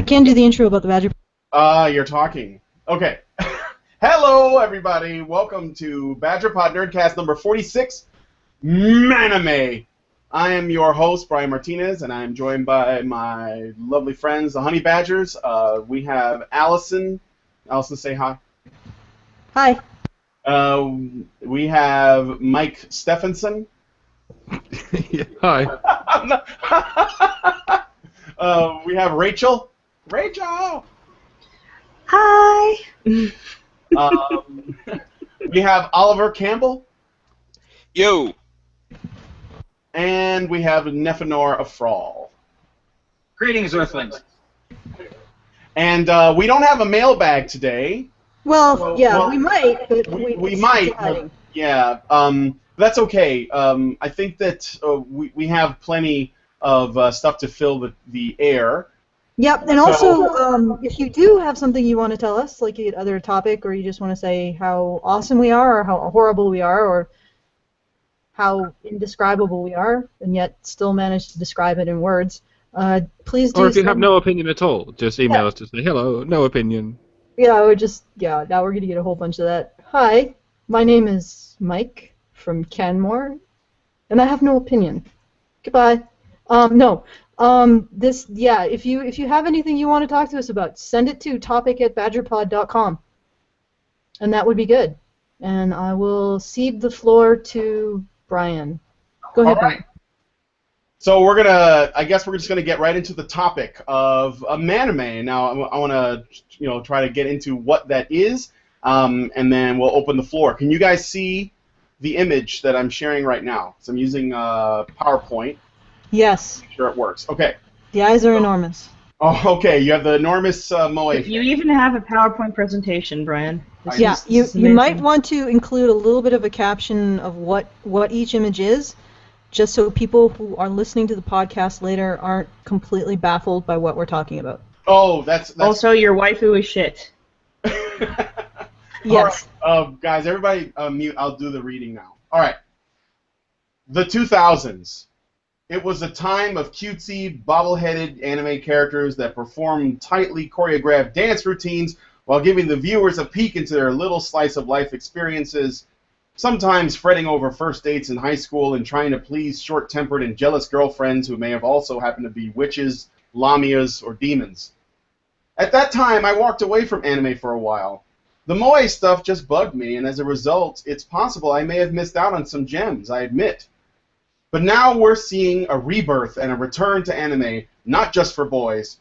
I can do the intro about the Badger. You're talking. Okay. Hello, everybody. Welcome to Badgerpod Nerdcast number 46, Man-ime. I am your host, Brian Martinez, and I am joined by my lovely friends, the Honey Badgers. We have Allison. Allison, say hi. Hi. We have Mike Stephenson. Yeah, hi. We have Rachel. Rachel! Hi. We have Oliver Campbell. Yo! And we have Nephenor Afral. Greetings, Earthlings. And we don't have a mailbag today. Well, we might, but we might. Yeah, that's okay. I think that we have plenty of stuff to fill the air. Yep, and also, if you do have something you want to tell us, like either a topic, or you just want to say how awesome we are, or how horrible we are, or how indescribable we are, and yet still manage to describe it in words, please do. Or if you have no opinion at all, just email us to say, hello, no opinion. Yeah, or just, now we're going to get a whole bunch of that. Hi, my name is Mike from Canmore, and I have no opinion. Goodbye. If you have anything you want to talk to us about, send it to topic@badgerpod.com, and that would be good. And I will cede the floor to Brian. Go ahead, Brian. So I guess we're just gonna get right into the topic of Man-ime. Now I want to try to get into what that is, and then we'll open the floor. Can you guys see the image that I'm sharing right now? So I'm using PowerPoint. Yes. Make sure it works. Okay. The eyes are enormous. Oh, okay. You have the enormous moe. You even have a PowerPoint presentation, Brian. You might want to include a little bit of a caption of what each image is, just so people who are listening to the podcast later aren't completely baffled by what we're talking about. Oh, that's... Also, your waifu is shit. Yes. All right. Guys, everybody mute. I'll do the reading now. All right. The 2000s. It was a time of cutesy, bobble-headed anime characters that performed tightly choreographed dance routines while giving the viewers a peek into their little slice of life experiences, sometimes fretting over first dates in high school and trying to please short-tempered and jealous girlfriends who may have also happened to be witches, lamias, or demons. At that time, I walked away from anime for a while. The moe stuff just bugged me, and as a result, it's possible I may have missed out on some gems, I admit. But now we're seeing a rebirth and a return to anime, not just for boys,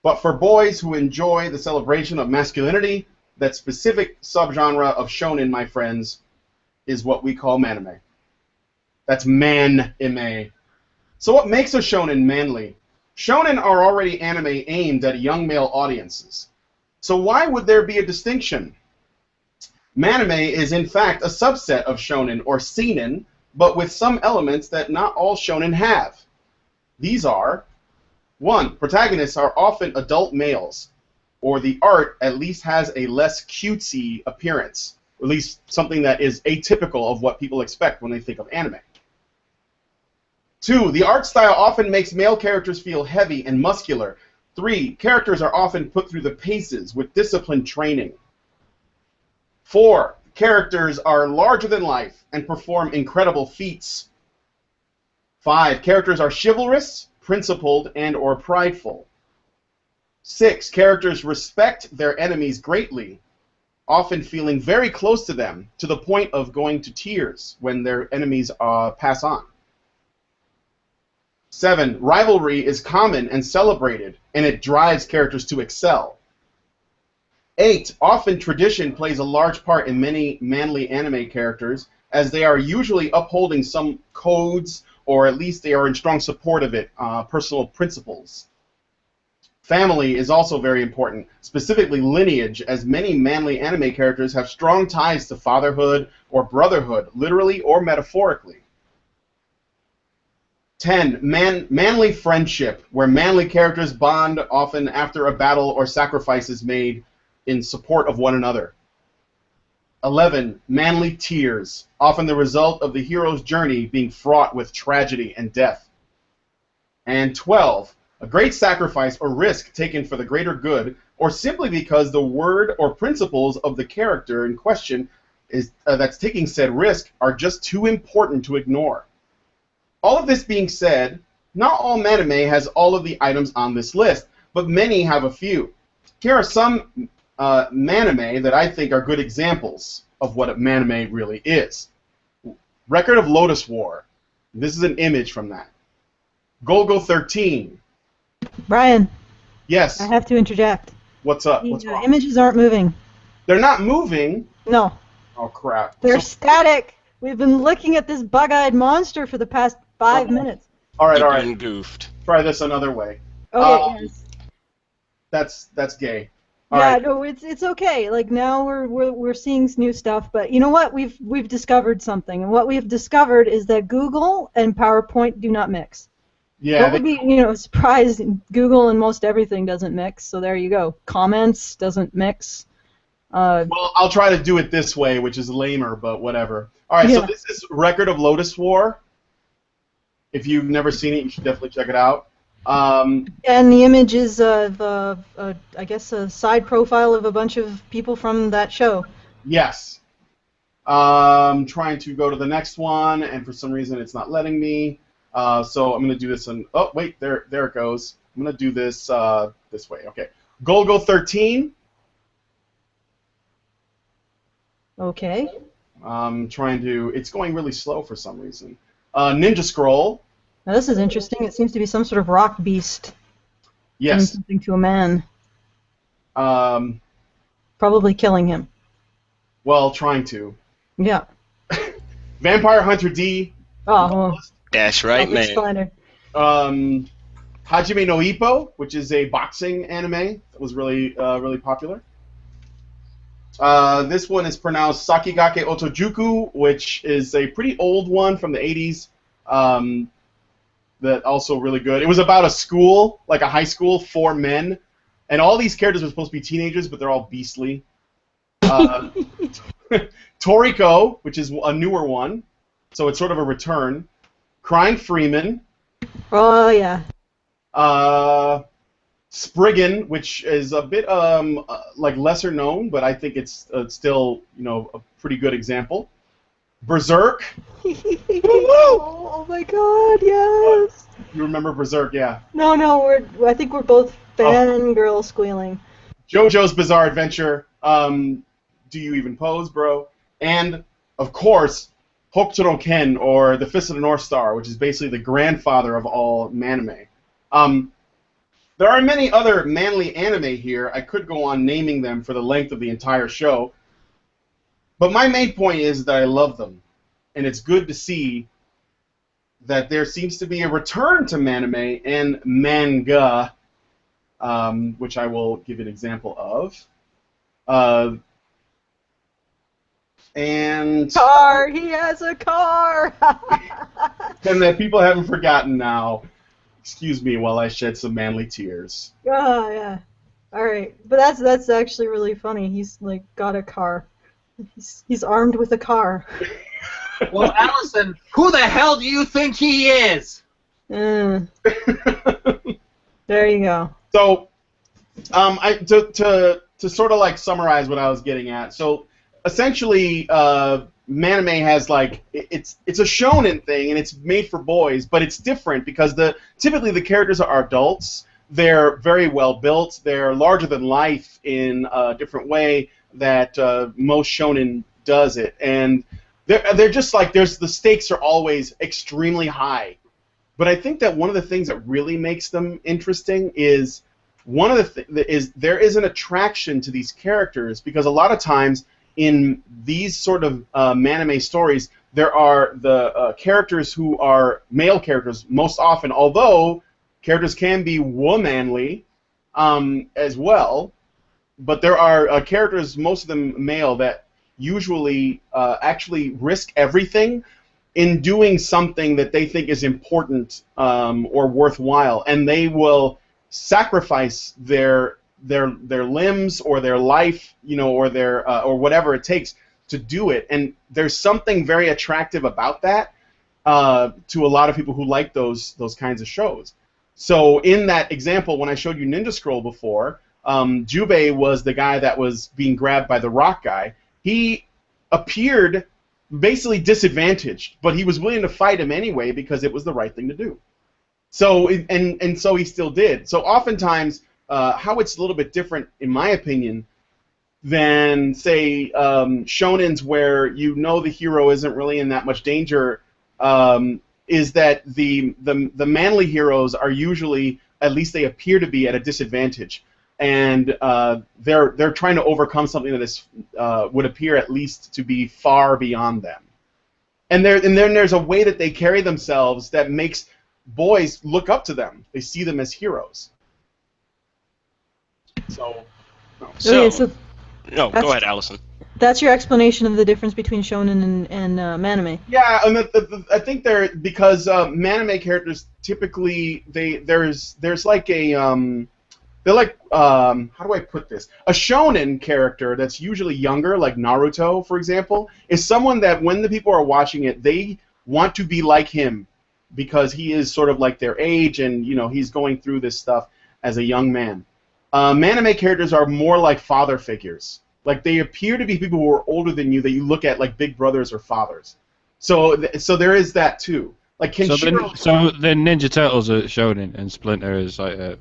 but for boys who enjoy the celebration of masculinity. That specific subgenre of shonen, my friends, is what we call man-ime. That's man-ime. So what makes a shonen manly? Shonen are already anime aimed at young male audiences. So why would there be a distinction? Man-ime is in fact a subset of shonen or seinen, but with some elements that not all shonen have. These are: 1. Protagonists are often adult males, or the art at least has a less cutesy appearance, or at least something that is atypical of what people expect when they think of anime. 2. The art style often makes male characters feel heavy and muscular. 3. Characters are often put through the paces with disciplined training. 4. Characters are larger than life and perform incredible feats. 5. Characters are chivalrous, principled, and or prideful. 6. Characters respect their enemies greatly, often feeling very close to them, to the point of going to tears when their enemies pass on. 7. Rivalry is common and celebrated, and it drives characters to excel. 8. Often tradition plays a large part in many manly anime characters, as they are usually upholding some codes, or at least they are in strong support of it, personal principles. Family is also very important, specifically lineage, as many manly anime characters have strong ties to fatherhood or brotherhood, literally or metaphorically. 10. Manly friendship, where manly characters bond often after a battle or sacrifice is made in support of one another. 11. Manly tears, often the result of the hero's journey being fraught with tragedy and death. And 12. a great sacrifice or risk taken for the greater good, or simply because the word or principles of the character in question is that's taking said risk are just too important to ignore. All of this being said, not all Man-ime has all of the items on this list, but many have a few. Here are some Man-ime that I think are good examples of what a Man-ime really is. Record of Lotus War. This is an image from that. Golgo 13. Brian, Yes. I have to interject. What's up? The What's wrong? images aren't moving. They're not moving. No, Oh crap. they're static. We've been looking at this bug-eyed monster for the past 5 minutes. All right, You've all right. been goofed. Try this another way. Okay, yes. That's gay. Yeah, All right. no, it's okay. Like now we're seeing new stuff, but you know what? We've discovered something, and what we've discovered is that Google and PowerPoint do not mix. Yeah. What would be, surprised? Google and most everything doesn't mix. So there you go. Comments doesn't mix. Well, I'll try to do it this way, which is lamer, but whatever. All right. So Yeah. this is Record of Lotus War. If you've never seen it, you should definitely check it out. And the image is I guess a side profile of a bunch of people from that show. Yes. Trying to go to the next one, and for some reason it's not letting me. So I'm going to do this in... Oh, wait, there it goes. I'm going to do this this way. Okay. Golgo 13. Okay. Trying to... It's going really slow for some reason. Ninja Scroll. Now this is interesting. It seems to be some sort of rock beast doing Yes. something to a man, Well, probably killing him. trying to. Yeah. Vampire Hunter D. Oh, well, That's right, I'll man. explain it. Hajime no Ippo, which is a boxing anime that was really really popular. This one is pronounced Sakigake Otojuku, which is a pretty old one from the 80s. That also really good. It was about a school, like a high school for men, and all these characters were supposed to be teenagers, but they're all beastly. Toriko, which is a newer one, so it's sort of a return. Crying Freeman. Oh yeah. Spriggan, which is a bit like lesser known, but I think it's still a pretty good example. Berserk. Oh my God! Yes. You remember Berserk, yeah. No, I think we're both fangirl squealing. JoJo's Bizarre Adventure. Do you even pose, bro? And of course, Hokuto Ken, or the Fist of the North Star, which is basically the grandfather of all manime. There are many other manly anime here. I could go on naming them for the length of the entire show. But my main point is that I love them. And it's good to see that there seems to be a return to manime and manga, which I will give an example of. And Car! He has a car! and that people haven't forgotten now. Excuse me while I shed some manly tears. Oh, yeah. Alright. But that's actually really funny. He's, like, got a car. He's armed with a car. Well, Allison, who the hell do you think he is? There you go. So, to sort of like summarize what I was getting at. So, essentially, Manime has like it's a shonen thing and it's made for boys, but it's different because typically the characters are adults. They're very well built. They're larger than life in a different way that most shonen does it, and they're just like the stakes are always extremely high. But I think that one of the things that really makes them interesting is there is an attraction to these characters because a lot of times in these sort of manime stories there are the characters who are male characters most often, although characters can be womanly as well. But there are characters, most of them male, that usually actually risk everything in doing something that they think is important or worthwhile, and they will sacrifice their limbs or their life, or their or whatever it takes to do it. And there's something very attractive about that to a lot of people who like those kinds of shows. So in that example, when I showed you Ninja Scroll before, Jubei was the guy that was being grabbed by the rock guy. He appeared basically disadvantaged, but he was willing to fight him anyway because it was the right thing to do. So and so he still did. So oftentimes, how it's a little bit different, in my opinion, than say shonens where you know the hero isn't really in that much danger, is that the manly heroes are usually, at least they appear to be, at a disadvantage, and they're trying to overcome something that is would appear at least to be far beyond them. And then there's a way that they carry themselves that makes boys look up to them. They see them as heroes. So, no. So No, go ahead, Allison. that's your explanation of the difference between shonen and manime. Yeah, and I think they're because manime characters typically there's like a they're like how do I put this? A shonen character that's usually younger, like Naruto, for example, is someone that when the people are watching it, they want to be like him because he is sort of like their age, and he's going through this stuff as a young man. Manime characters are more like father figures. Like they appear to be people who are older than you that you look at like big brothers or fathers. So there is that too. Like Kenshiro. So then Ninja Turtles are shonen and Splinter is like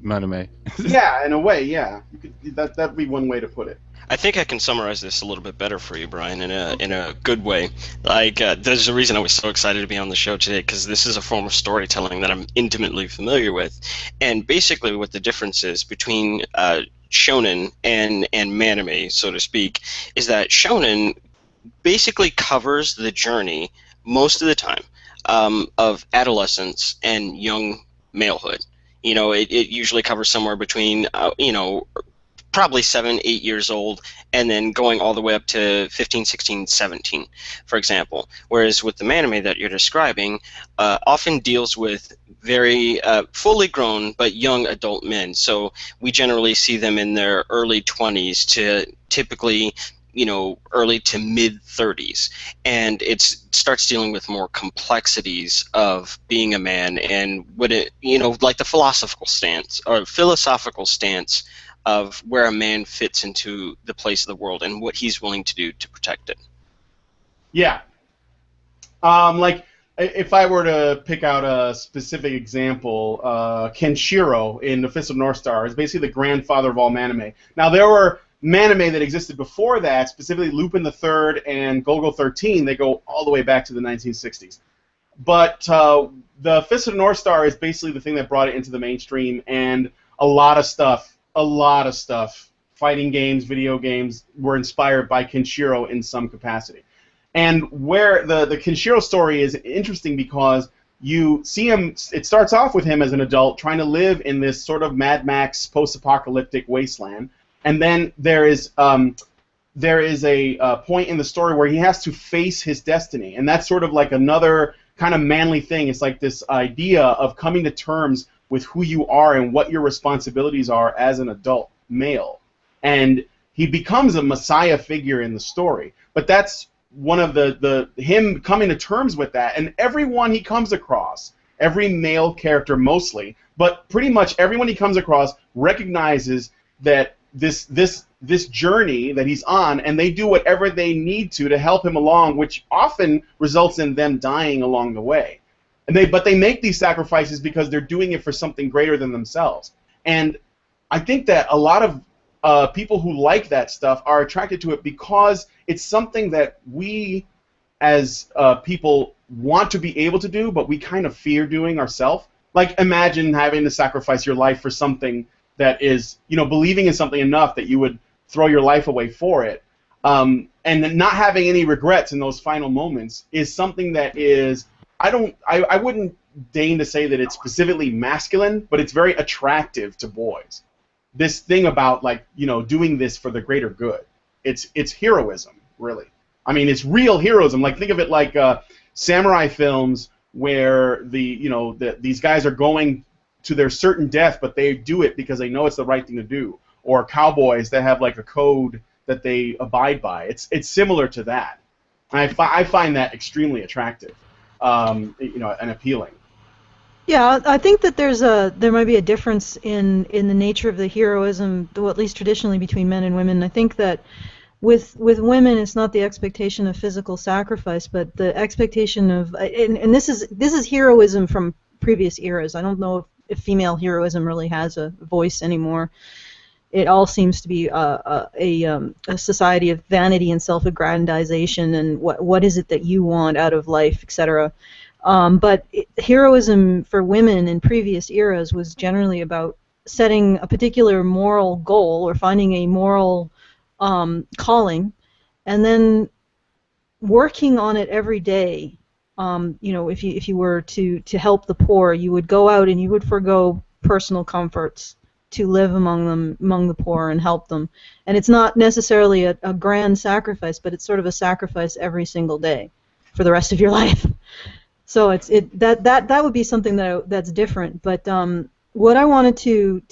manime. Yeah, in a way, yeah. That'd be one way to put it. I think I can summarize this a little bit better for you, Brian, in a good way. Like, there's a reason I was so excited to be on the show today, because this is a form of storytelling that I'm intimately familiar with. And basically what the difference is between shonen and manime, so to speak, is that shonen basically covers the journey, most of the time, of adolescence and young malehood. It usually covers somewhere between, probably 7, 8 years old, and then going all the way up to 15, 16, 17, for example. Whereas with the anime that you're describing, often deals with very fully grown but young adult men. So we generally see them in their early 20s to typically early to mid-30s, and it starts dealing with more complexities of being a man and what it, like the philosophical stance of where a man fits into the place of the world and what he's willing to do to protect it. Yeah. Like, if I were to pick out a specific example, Kenshiro in The Fist of North Star is basically the grandfather of all manime. Now, there were manime that existed before that, specifically Lupin the Third and Golgo 13. They go all the way back to the 1960s. But The Fist of North Star is basically the thing that brought it into the mainstream, and a lot of stuff, fighting games, video games, were inspired by Kenshiro in some capacity. And where the Kenshiro story is interesting because you see him, it starts off with him as an adult trying to live in this sort of Mad Max post-apocalyptic wasteland, and then there is a point in the story where he has to face his destiny, and that's sort of like another kind of manly thing. It's like this idea of coming to terms with who you are and what your responsibilities are as an adult male. And he becomes a messiah figure in the story. But that's one of him coming to terms with that. And everyone he comes across, every male character mostly, but pretty much everyone he comes across recognizes that this journey that he's on, and they do whatever they need to help him along, which often results in them dying along the way. But they make these sacrifices because they're doing it for something greater than themselves. And I think that a lot of people who like that stuff are attracted to it because it's something that we as people want to be able to do, but we kind of fear doing ourselves. Like, imagine having to sacrifice your life for something that is, believing in something enough that you would throw your life away for it. And not having any regrets in those final moments is something that is, I wouldn't deign to say that it's specifically masculine, but it's very attractive to boys. This thing about, like, doing this for the greater good. It's heroism, really. I mean, it's real heroism. Like, think of it like samurai films where these guys are going to their certain death, but they do it because they know it's the right thing to do. Or cowboys that have like a code that they abide by. It's similar to that. I find that extremely attractive, and appealing. Yeah, I think that there might be a difference in the nature of the heroism, well, at least traditionally between men and women. I think that with women, it's not the expectation of physical sacrifice, but the expectation of and this is heroism from previous eras. I don't know if female heroism really has a voice anymore. It all seems to be a society of vanity and self-aggrandization and what is it that you want out of life, etc. But heroism for women in previous eras was generally about setting a particular moral goal or finding a moral calling, and then working on it every day. If you were to help the poor, you would go out and you would forgo personal comforts to live among the poor and help them. And it's not necessarily a grand sacrifice, but it's sort of a sacrifice every single day for the rest of your life. So that would be something that's different. But what I wanted to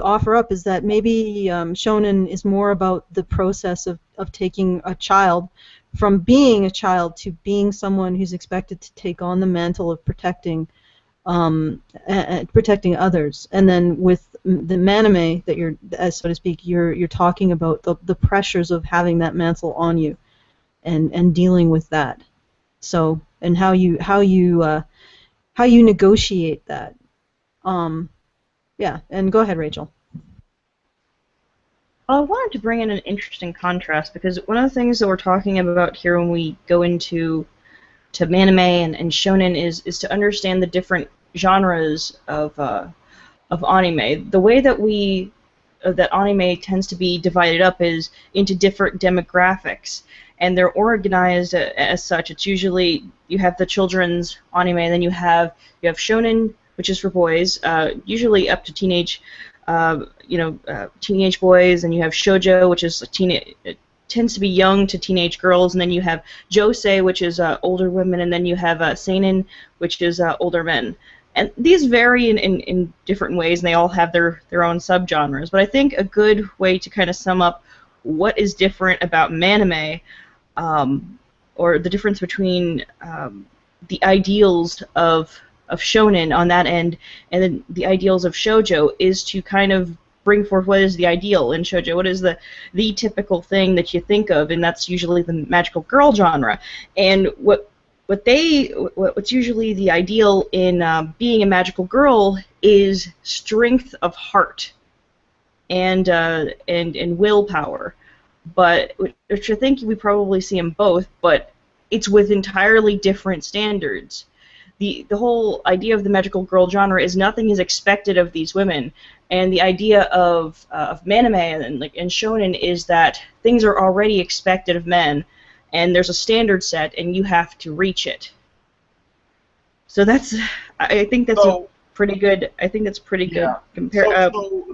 offer up is that maybe shonen is more about the process of taking a child from being a child to being someone who's expected to take on the mantle of protecting others. And then with the Man-ime that you're, as so to speak, you're talking about the pressures of having that mantle on you and dealing with that. So, and how you negotiate that. Yeah, and go ahead, Rachel. Well, I wanted to bring in an interesting contrast because one of the things that we're talking about here when we go into Man-ime and shonen is to understand the different genres of anime. The way that anime tends to be divided up is into different demographics, and they're organized as such. It's usually you have the children's anime, then you have shonen, which is for boys, usually up to teenage, teenage boys, and you have shoujo, which is it tends to be young to teenage girls, and then you have josei, which is older women, and then you have seinen, which is older men. And these vary in different ways, and they all have their own subgenres. But I think a good way to kind of sum up what is different about Man-ime, or the difference between the ideals of shonen on that end and then the ideals of shoujo, is to kind of bring forth what is the ideal in shoujo, what is the typical thing that you think of, and that's usually the magical girl genre. And what's usually the ideal in being a magical girl is strength of heart and willpower, but which I think we probably see in both, but it's with entirely different standards. The whole idea of the magical girl genre is nothing is expected of these women, and the idea of Man-ime and shonen is that things are already expected of men, and there's a standard set, and you have to reach it. So I think that's pretty good. I think that's pretty good.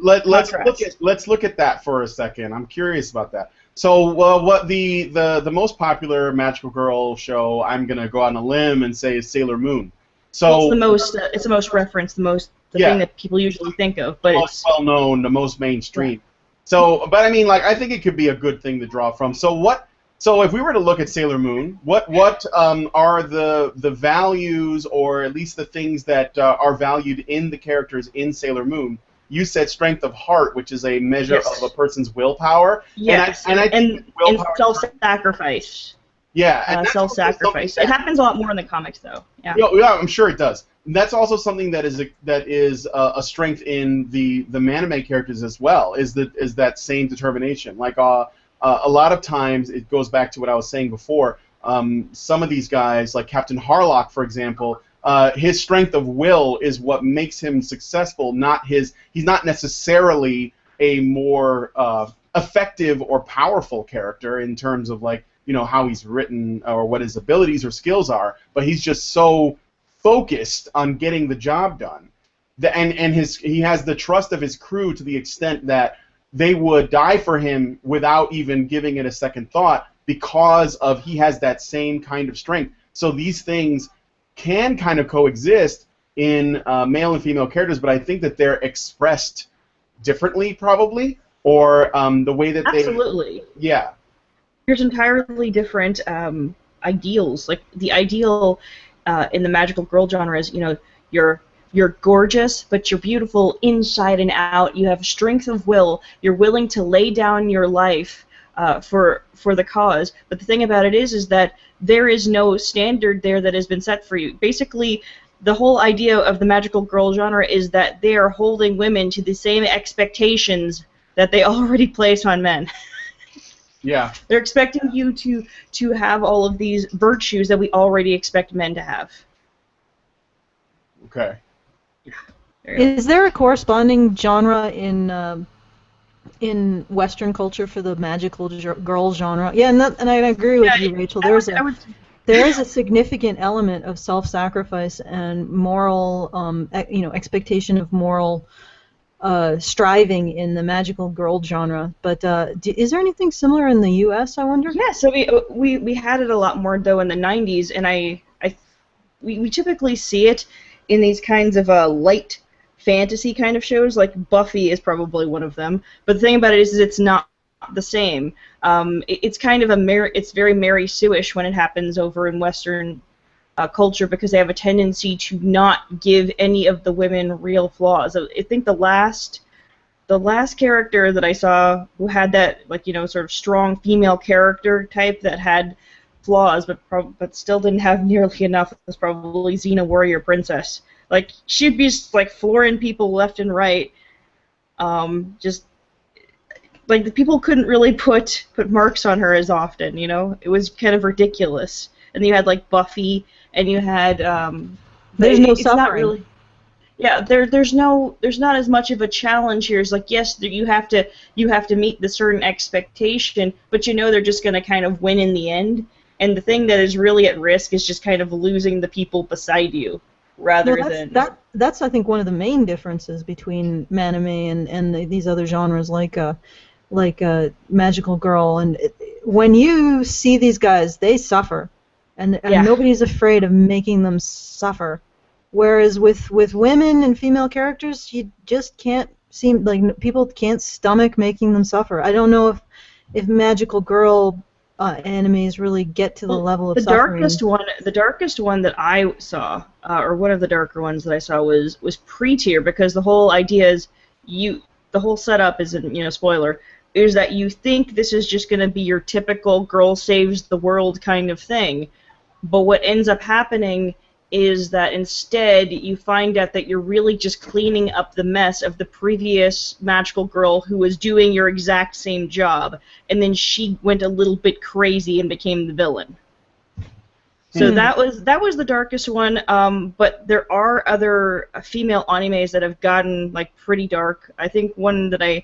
Let's look at that for a second. I'm curious about that. So, what the most popular magical girl show, I'm gonna go out on a limb and say, is Sailor Moon. So it's the most referenced, the thing that people usually think of, but most well known, the most mainstream. Yeah. So, but I mean, like, I think it could be a good thing to draw from. So if we were to look at Sailor Moon, what are the values, or at least the things that are valued in the characters in Sailor Moon? You said strength of heart, which is a measure of a person's willpower. Yes, and self-sacrifice. Yeah, and self-sacrifice. It happens a lot more in the comics, though. Yeah, I'm sure it does. And that's also something that is a strength in the Man-ime characters as well. Is that same determination? Like a lot of times it goes back to what I was saying before. Some of these guys, like Captain Harlock, for example. His strength of will is what makes him successful. He's not necessarily a more effective or powerful character in terms of, like, how he's written or what his abilities or skills are, but he's just so focused on getting the job done. He has the trust of his crew to the extent that they would die for him without even giving it a second thought, because he has that same kind of strength. So these things can kind of coexist in male and female characters, but I think that they're expressed differently, probably, or the way that absolutely. Yeah. There's entirely different ideals. Like the ideal in the magical girl genre is, you're gorgeous, but you're beautiful inside and out. You have strength of will. You're willing to lay down your life for the cause. But the thing about it is that there is no standard there that has been set for you. Basically, the whole idea of the magical girl genre is that they are holding women to the same expectations that they already place on men. Yeah. They're expecting you to have all of these virtues that we already expect men to have. Okay. Is there a corresponding genre in Western culture for the magical girl genre? Yeah, and I agree with you, Rachel. There is a significant element of self-sacrifice and moral, expectation of moral striving in the magical girl genre. But is there anything similar in the U.S., I wonder? Yeah, so we had it a lot more though in the 90s, and we typically see it in these kinds of light fantasy kind of shows, like Buffy is probably one of them. But the thing about it is it's not the same. It's kind of it's very Mary Sue-ish when it happens over in Western culture, because they have a tendency to not give any of the women real flaws. I think the last character that I saw who had that, like, sort of strong female character type that had flaws but still didn't have nearly enough was probably Xena Warrior Princess. Like, she'd be just, like, flooring people left and right. Just like, the people couldn't really put marks on her as often, It was kind of ridiculous. And you had, like, Buffy, and you had there's no it's suffering. not really. Yeah, there's not as much of a challenge here. It's like, yes, you have to meet the certain expectation, but they're just going to kind of win in the end. And the thing that is really at risk is just kind of losing the people beside you, rather than that's I think one of the main differences between Man-ime and these other genres like Magical Girl. And when you see these guys, they suffer, and nobody's afraid of making them suffer. Whereas with women and female characters, you just can't seem like people can't stomach making them suffer. I don't know if Magical Girl animes really get to the level of suffering. The darkest one that I saw, or one of the darker ones that I saw, was pre-tier, because the whole idea is the whole setup isn't, spoiler, is that you think this is just going to be your typical girl saves the world kind of thing, but what ends up happening is that instead you find out that you're really just cleaning up the mess of the previous magical girl who was doing your exact same job, and then she went a little bit crazy and became the villain. So that was the darkest one, but there are other female animes that have gotten, like, pretty dark. I think one that I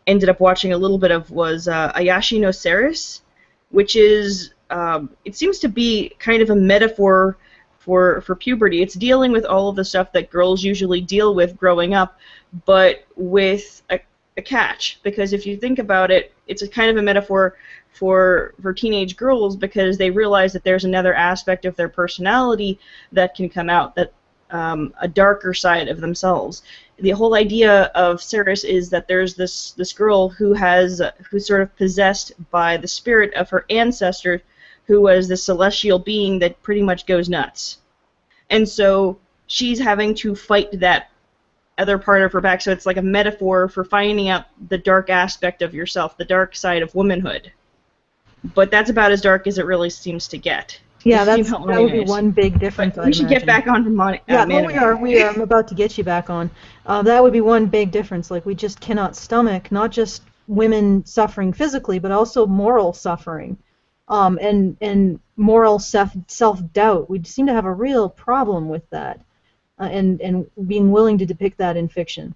ended up watching a little bit of was Ayashi no Seris, which is, it seems to be kind of a metaphor for puberty. It's dealing with all of the stuff that girls usually deal with growing up, but with a catch. Because if you think about it, it's a kind of a metaphor for teenage girls, because they realize that there's another aspect of their personality that can come out, that a darker side of themselves. The whole idea of Ceres is that there's this girl who's sort of possessed by the spirit of her ancestor, who was the celestial being that pretty much goes nuts. And so she's having to fight that other part of her back. So it's like a metaphor for finding out the dark aspect of yourself, the dark side of womanhood. But that's about as dark as it really seems to get. Yeah, that would be one big difference. We should get back on to we are. I'm about to get you back on. That would be one big difference. Like, we just cannot stomach not just women suffering physically, but also moral suffering. And moral self-doubt. We seem to have a real problem with that, and being willing to depict that in fiction.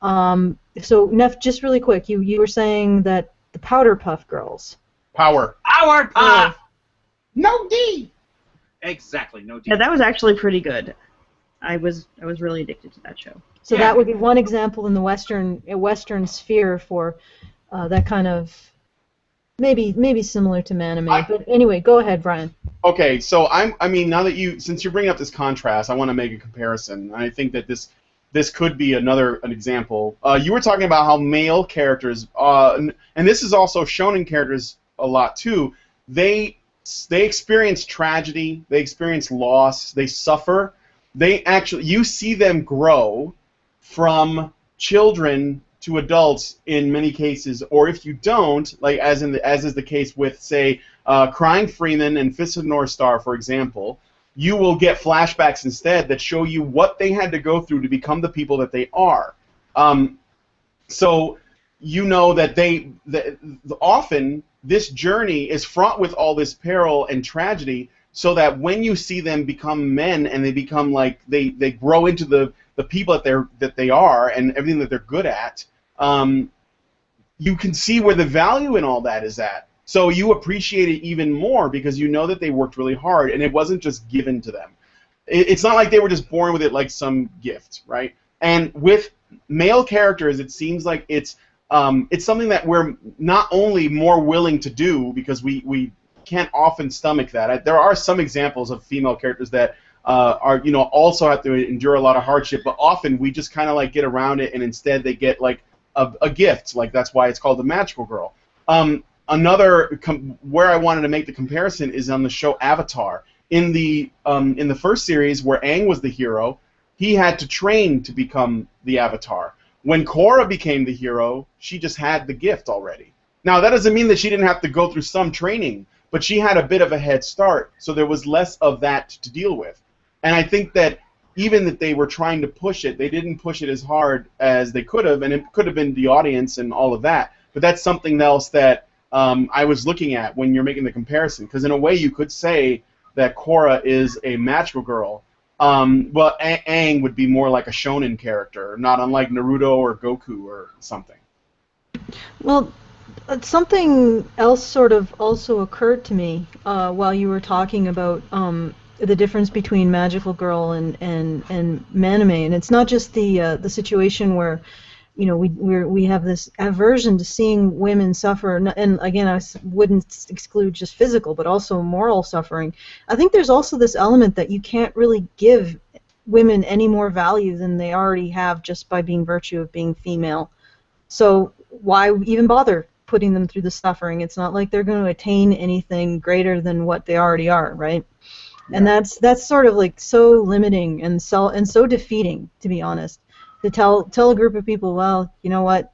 So, Neff, just really quick, you were saying that the Powder Puff Girls. Power. Power Puff! No D! Exactly, no D. Yeah, that was actually pretty good. I was really addicted to that show. So that would be one example in the Western sphere for that kind of... Maybe similar to Man-ime, but anyway, go ahead, Brian. Okay, so now that since you're bringing up this contrast, I want to make a comparison. I think that this could be an example. You were talking about how male characters, and this is also shonen characters a lot too. They experience tragedy, they experience loss, they suffer, you see them grow from children to adults in many cases, or if you don't, like as is the case with, say, Crying Freeman and Fist of the North Star, for example, you will get flashbacks instead that show you what they had to go through to become the people that they are. So you know that often this journey is fraught with all this peril and tragedy, so that when you see them become men and they become like they grow into the people that they are and everything that they're good at, you can see where the value in all that is at. So you appreciate it even more because you know that they worked really hard and it wasn't just given to them. It's not like they were just born with it like some gift, right? And with male characters, it seems like it's something that we're not only more willing to do because we can't often stomach that. There are some examples of female characters that are also have to endure a lot of hardship, but often we just kind of like get around it, and instead they get like a gift. Like that's why it's called the magical girl. Where I wanted to make the comparison is on the show Avatar. In the first series, where Aang was the hero, he had to train to become the Avatar. When Korra became the hero, she just had the gift already. Now, that doesn't mean that she didn't have to go through some training, but she had a bit of a head start, so there was less of that to deal with. And I think that even that they were trying to push it, they didn't push it as hard as they could have, and it could have been the audience and all of that. But that's something else that I was looking at when you're making the comparison, because in a way you could say that Korra is a magical girl, but Aang would be more like a shonen character, not unlike Naruto or Goku or something. Well, something else sort of also occurred to me while you were talking about the difference between magical girl and Man-ime, and it's not just the situation where we have this aversion to seeing women suffer, and again, I wouldn't exclude just physical, but also moral suffering. I think there's also this element that you can't really give women any more value than they already have just by being virtue of being female. So why even bother putting them through the suffering? It's not like they're going to attain anything greater than what they already are, right? Yeah. And that's sort of like so limiting and so defeating, to be honest. To tell a group of people, well, you know what,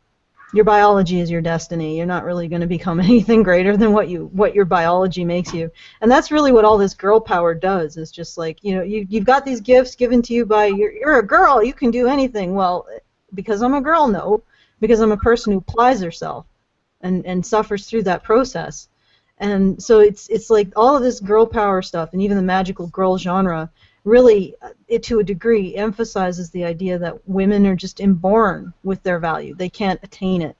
your biology is your destiny. You're not really going to become anything greater than what your biology makes you. And that's really what all this girl power does. Is just like, you've got these gifts given to you by you're a girl. You can do anything. Well, because I'm a girl, no. Because I'm a person who applies herself and suffers through that process. And so it's like all of this girl power stuff, and even the magical girl genre, really, to a degree, emphasizes the idea that women are just inborn with their value. They can't attain it.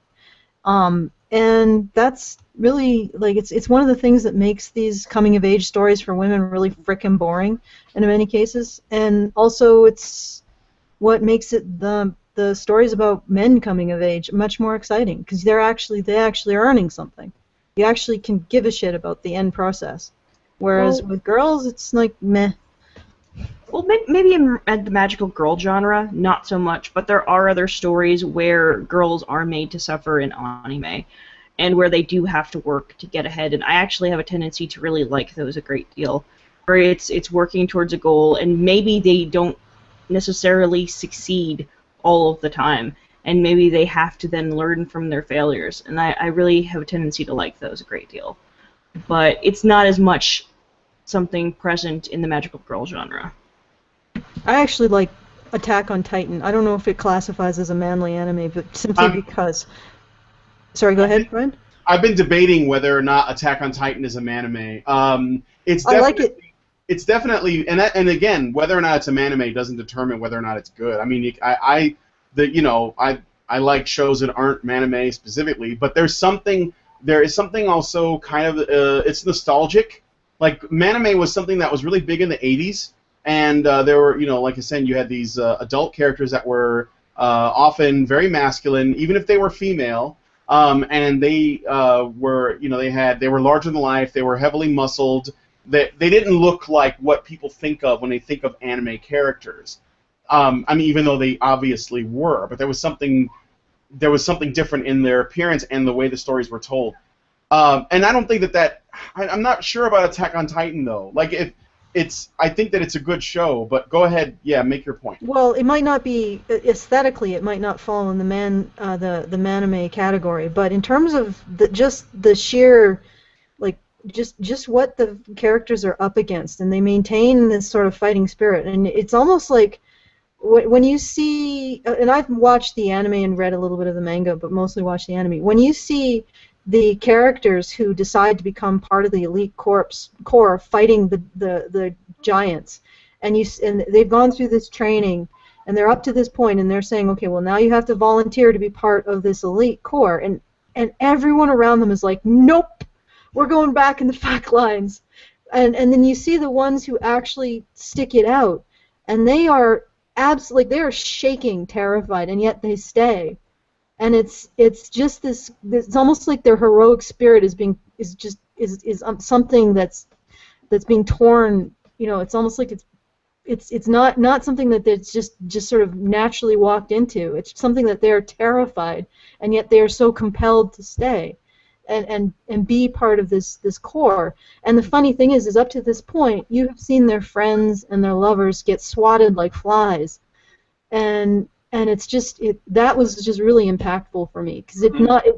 And that's really, like, it's one of the things that makes these coming-of-age stories for women really frickin' boring in many cases. And also it's what makes it the stories about men coming of age much more exciting, because they actually are earning something. You actually can give a shit about the end process. Whereas with girls, it's like, meh. Well, maybe in the magical girl genre, not so much, but there are other stories where girls are made to suffer in anime, and where they do have to work to get ahead, and I actually have a tendency to really like those a great deal, where it's working towards a goal, and maybe they don't necessarily succeed all of the time, and maybe they have to then learn from their failures, and I really have a tendency to like those a great deal. But it's not as much something present in the magical girl genre. I actually like Attack on Titan. I don't know if it classifies as a manly anime, but simply because... Sorry, go ahead, Brian. I've been debating whether or not Attack on Titan is a manime. I like it. It's definitely, and again, whether or not it's a manime doesn't determine whether or not it's good. I mean, I like shows that aren't manime specifically, but there is something also kind of it's nostalgic. Like manime was something that was really big in the 80s, and there were, like I said, you had these adult characters that were often very masculine, even if they were female, and they were, they were larger than life, they were heavily muscled. They didn't look like what people think of when they think of anime characters. I mean, even though they obviously were, but there was something different in their appearance and the way the stories were told. And I don't think that I'm not sure about Attack on Titan though. Like if I think that it's a good show, but go ahead, yeah, make your point. Well, it might not be aesthetically, it might not fall in the man-ime category, but in terms of just the sheer, like, just what the characters are up against, and they maintain this sort of fighting spirit, and it's almost like when you see, and I've watched the anime and read a little bit of the manga, but mostly watched the anime. When you see the characters who decide to become part of the elite corps fighting the giants, and they've gone through this training, and they're up to this point, and they're saying, okay, well, now you have to volunteer to be part of this elite corps, and everyone around them is like, nope, we're going back in the fact lines, and then you see the ones who actually stick it out, and they are absolutely, they are shaking, terrified, and yet they stay. And it's just this. It's almost like their heroic spirit is something that's being torn. You know, it's almost like it's not something that it's just sort of naturally walked into. It's something that they're terrified, and yet they are so compelled to stay, and be part of this core. And the funny thing is up to this point, you have seen their friends and their lovers get swatted like flies, and it's just that was just really impactful for me, because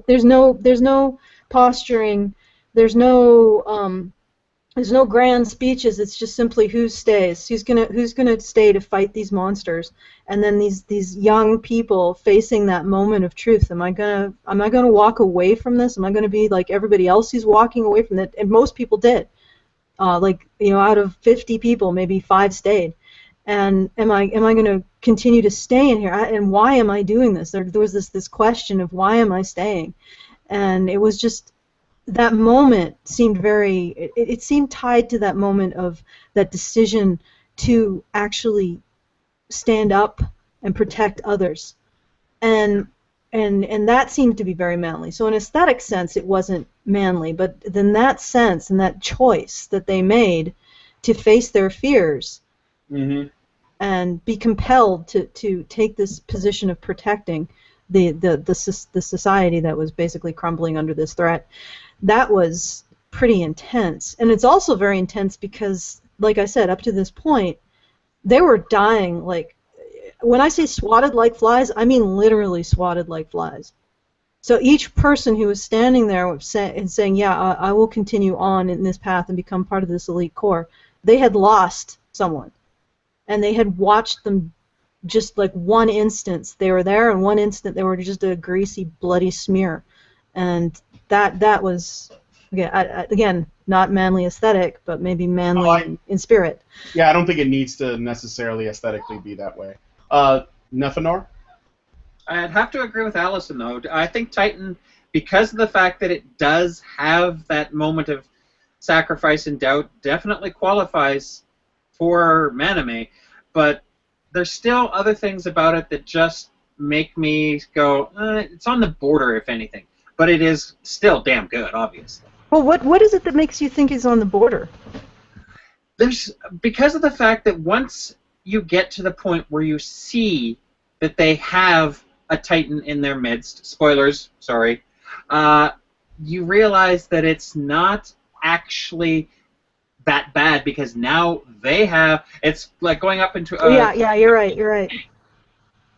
there's no posturing, there's no grand speeches. It's just simply who stays, who's gonna stay to fight these monsters, and then these young people facing that moment of truth. Am I gonna walk away from this? Am I gonna be like everybody else who's walking away from it? And most people did. Like, you know, out of 50 people, maybe 5 stayed. And am I going to continue to stay in here? And why am I doing this? There was this question of why am I staying? And it was just, that moment seemed it seemed tied to that moment of that decision to actually stand up and protect others. And that seemed to be very manly. So in aesthetic sense, it wasn't manly, but then that sense and that choice that they made to face their fears, and be compelled to take this position of protecting the society that was basically crumbling under this threat, that was pretty intense. And it's also very intense because, like I said, up to this point, they were dying. Like, when I say swatted like flies, I mean literally swatted like flies. So each person who was standing there and saying, yeah, I will continue on in this path and become part of this elite corps, they had lost someone. And they had watched them just like one instance they were there, and one instant they were just a greasy, bloody smear. And that was, again, not manly aesthetic, but maybe manly in spirit. Yeah, I don't think it needs to necessarily aesthetically be that way. Nephanor? I'd have to agree with Allison, though. I think Titan, because of the fact that it does have that moment of sacrifice and doubt, definitely qualifies for Man-ime, but there's still other things about it that just make me go, it's on the border, if anything. But it is still damn good, obviously. Well, what is it that makes you think it's on the border? Because of the fact that once you get to the point where you see that they have a Titan in their midst, spoilers, sorry, you realize that it's not actually that bad, because now they have, it's like going up into yeah, you're right.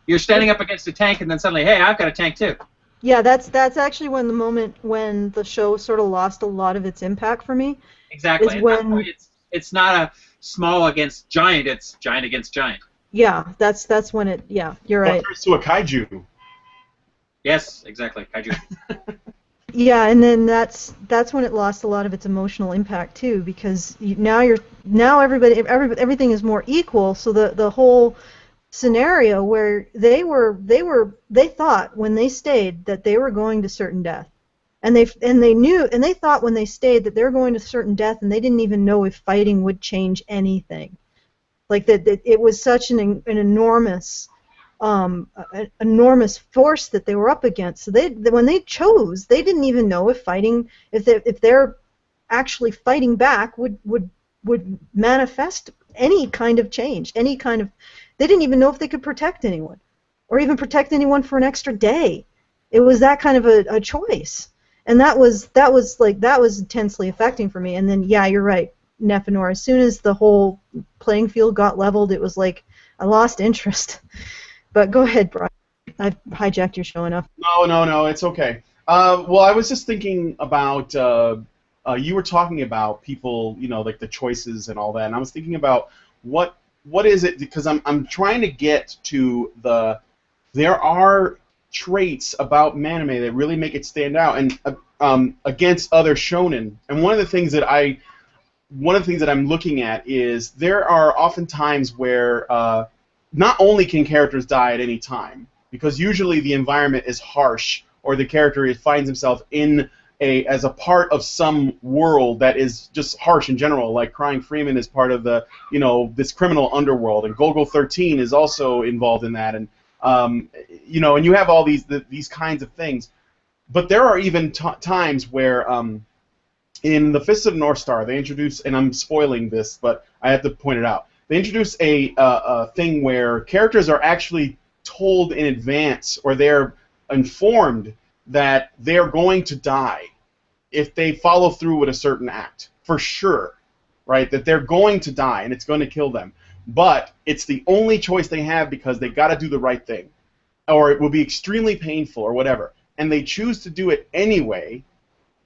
You're standing up against a tank, and then suddenly, hey, I've got a tank too. Yeah, that's actually when the moment when the show sort of lost a lot of its impact for me. Exactly. At that point, it's not a small against giant, it's giant against giant. Yeah, that's when it, yeah, you're right. It turns to a kaiju. Yes, exactly, kaiju. Yeah, and then that's when it lost a lot of its emotional impact too, because now everything is more equal. So the whole scenario where they thought when they stayed that they were going to certain death, and they thought when they stayed that they were going to certain death, and they didn't even know if fighting would change anything. Like that it was such an enormous force that they were up against. So when they chose, they didn't even know if fighting, if they're actually fighting back would manifest any kind of change, any kind of. They didn't even know if they could protect anyone, or even protect anyone for an extra day. It was that kind of a choice, and that was intensely affecting for me. And then, yeah, you're right. Nephenor. As soon as the whole playing field got leveled, it was like I lost interest. But go ahead, Brian. I've hijacked your show enough. No, it's okay. Well, I was just thinking about you were talking about people, like the choices and all that, and I was thinking about what is it, because I'm trying to get to there are traits about Man-ime that really make it stand out, and against other shonen. And one of the things that I'm looking at is there are often times where not only can characters die at any time, because usually the environment is harsh, or the character finds himself as a part of some world that is just harsh in general. Like Crying Freeman is part of the this criminal underworld, and Gogol 13 is also involved in that, and and you have all these kinds of things. But there are even times where in the Fist of the North Star they introduce, and I'm spoiling this, but I have to point it out. They introduce a thing where characters are actually told in advance, or they're informed that they're going to die if they follow through with a certain act, for sure, right? That they're going to die and it's going to kill them. But it's the only choice they have because they got to do the right thing, or it will be extremely painful or whatever. And they choose to do it anyway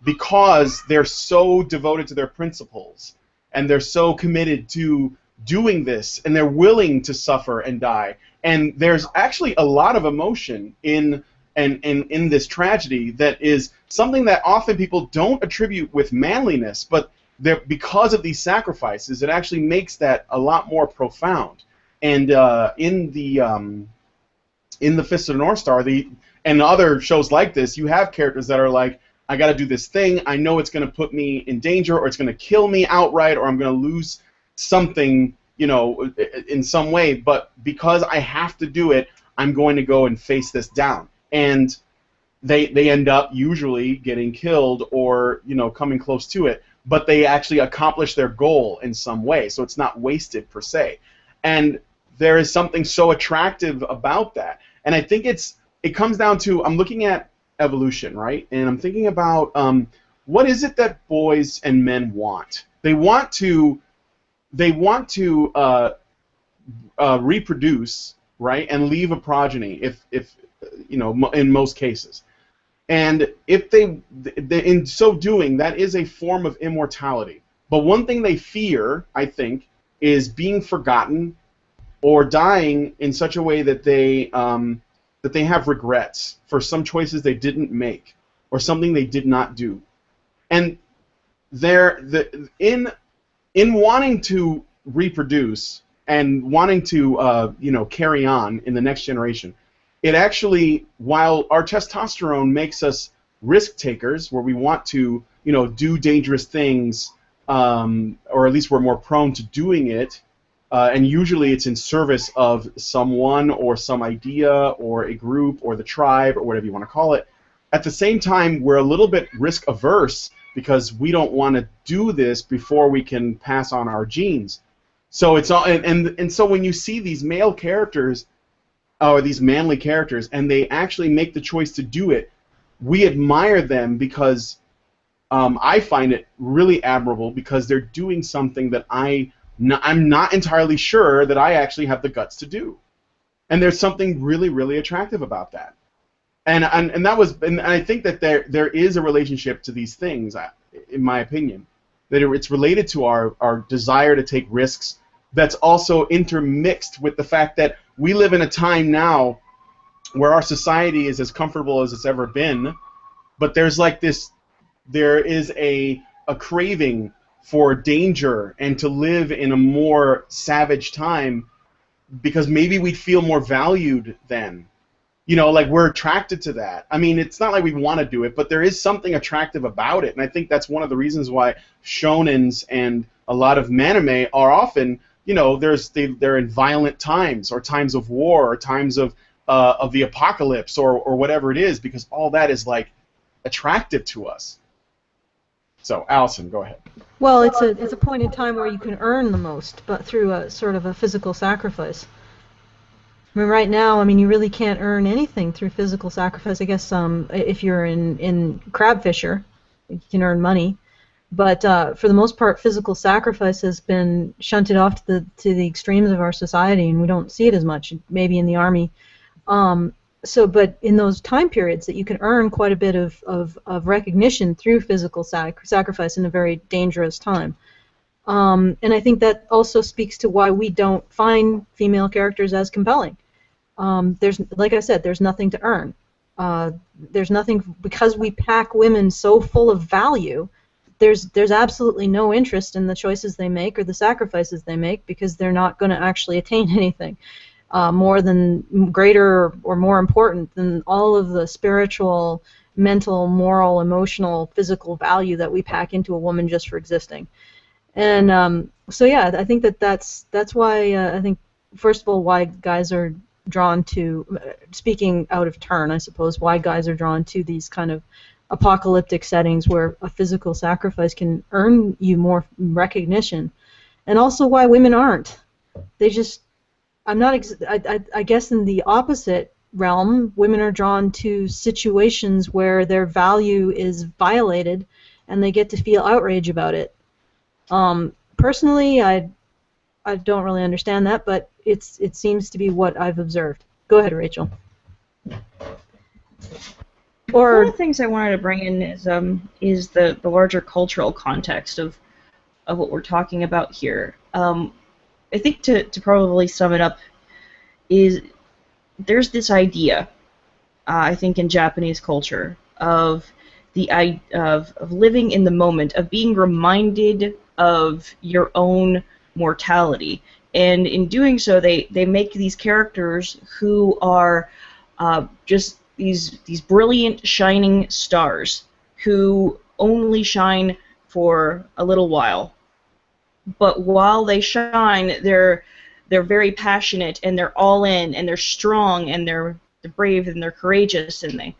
because they're so devoted to their principles and they're so committed to doing this, and they're willing to suffer and die. And there's actually a lot of emotion in this tragedy that is something that often people don't attribute with manliness, but because of these sacrifices, it actually makes that a lot more profound. And in the Fist of the North Star, and other shows like this, you have characters that are like, I got to do this thing. I know it's going to put me in danger, or it's going to kill me outright, or I'm going to lose something, in some way. But because I have to do it, I'm going to go and face this down. And they end up usually getting killed or coming close to it, but they actually accomplish their goal in some way, so it's not wasted per se. And there is something so attractive about that. And I think it comes down to, I'm looking at evolution, right? And I'm thinking about what is it that boys and men want? They want to reproduce, right, and leave a progeny, if in most cases. And if they in so doing, that is a form of immortality. But one thing they fear, I think, is being forgotten or dying in such a way that they have regrets for some choices they didn't make or something they did not do. And in wanting to reproduce and wanting to carry on in the next generation, it actually, while our testosterone makes us risk takers, where we want to do dangerous things, or at least we're more prone to doing it, and usually it's in service of someone or some idea or a group or the tribe or whatever you want to call it. At the same time, we're a little bit risk averse because we don't want to do this before we can pass on our genes. So it's all, and so when you see these male characters or these manly characters and they actually make the choice to do it, we admire them because I find it really admirable, because they're doing something that I'm not entirely sure that I actually have the guts to do. And there's something really, really attractive about that. And I think that there is a relationship to these things, in my opinion, that it's related to our desire to take risks, that's also intermixed with the fact that we live in a time now where our society is as comfortable as it's ever been, but there is a craving for danger and to live in a more savage time, because maybe we'd feel more valued then. Like we're attracted to that. I mean, it's not like we want to do it, but there is something attractive about it, and I think that's one of the reasons why shonens and a lot of manime are often, they're in violent times, or times of war, or times of the apocalypse, or whatever it is, because all that is like attractive to us. So, Allison, go ahead. Well, it's a point in time where you can earn the most, but through a sort of a physical sacrifice. I mean, right now, you really can't earn anything through physical sacrifice. I guess if you're in crab fisher, you can earn money, But for the most part, physical sacrifice has been shunted off to the extremes of our society, and we don't see it as much. Maybe in the army. But in those time periods, that you can earn quite a bit of recognition through physical sacrifice in a very dangerous time. And I think that also speaks to why we don't find female characters as compelling. There's, like I said, there's nothing to earn. There's nothing, because we pack women so full of value. There's absolutely no interest in the choices they make or the sacrifices they make, because they're not going to actually attain anything more than greater or more important than all of the spiritual, mental, moral, emotional, physical value that we pack into a woman just for existing. And so yeah, I think that's why I think, first of all, why guys are drawn to, speaking out of turn, I suppose, why guys are drawn to these kind of apocalyptic settings where a physical sacrifice can earn you more recognition, and also why women aren't. They just, I guess in the opposite realm, women are drawn to situations where their value is violated and they get to feel outrage about it. Personally, I don't really understand that, but it seems to be what I've observed. Go ahead, Rachel. One of the things I wanted to bring in is the larger cultural context of what we're talking about here. I think to probably sum it up is there's this idea, I think, in Japanese culture of of living in the moment, of being reminded of your own mortality, and in doing so, they make these characters who are just these brilliant shining stars who only shine for a little while. But while they shine, they're very passionate, and they're all in, and they're strong, and they're brave, and they're courageous, and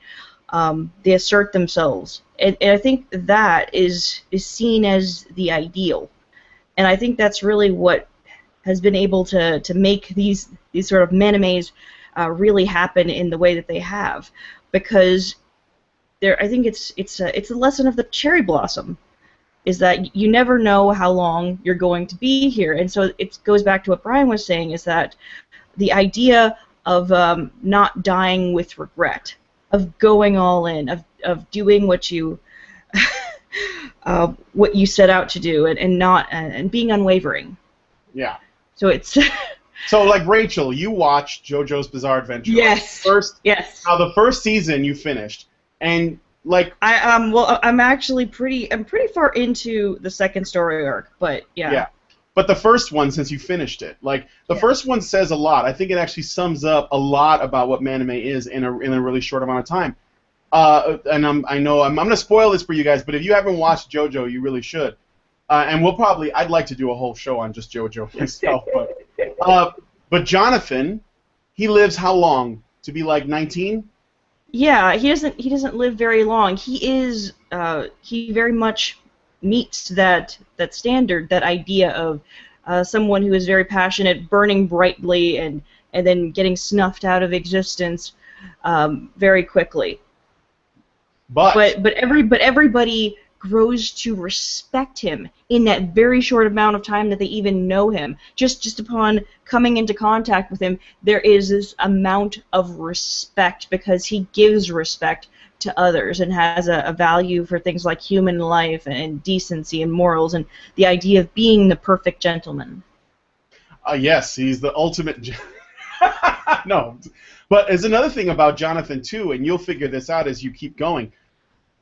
they assert themselves. And I think that is seen as the ideal. And I think that's really what has been able to make these sort of man-imes really happen in the way that they have, because I think it's a lesson of the cherry blossom, is that you never know how long you're going to be here. And so it goes back to what Brian was saying, is that the idea of not dying with regret, of going all in, of doing what you set out to do, and being unwavering. Yeah. So it's So, like, Rachel, you watched JoJo's Bizarre Adventure. Yes. Yes. Now, the first season you finished, and like I'm actually pretty far into the second story arc, but yeah. Yeah. But the first one, since you finished it, like, the first one says a lot. I think it actually sums up a lot about what man-ime is in a really short amount of time. And I'm going to spoil this for you guys, but if you haven't watched JoJo, you really should. And I'd like to do a whole show on just JoJo myself. But Jonathan, he lives how long? To be like 19? Yeah, he doesn't live very long. He very much meets that standard, that idea of someone who is very passionate, burning brightly, and then getting snuffed out of existence very quickly. But everybody grows to respect him in that very short amount of time that they even know him. Just upon coming into contact with him, there is this amount of respect, because he gives respect to others and has a value for things like human life and decency and morals, and the idea of being the perfect gentleman. Yes, he's the ultimate. No, but there's another thing about Jonathan too, and you'll figure this out as you keep going.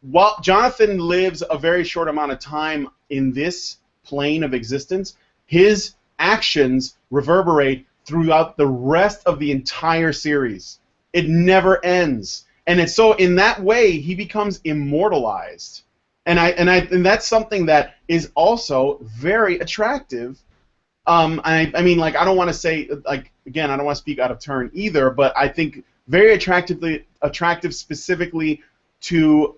While Jonathan lives a very short amount of time in this plane of existence, his actions reverberate throughout the rest of the entire series. It never ends. And it's so, in that way, he becomes immortalized. And that's something that is also very attractive. I mean, like, I don't want to say, like, again, I don't want to speak out of turn either, but I think very attractive specifically to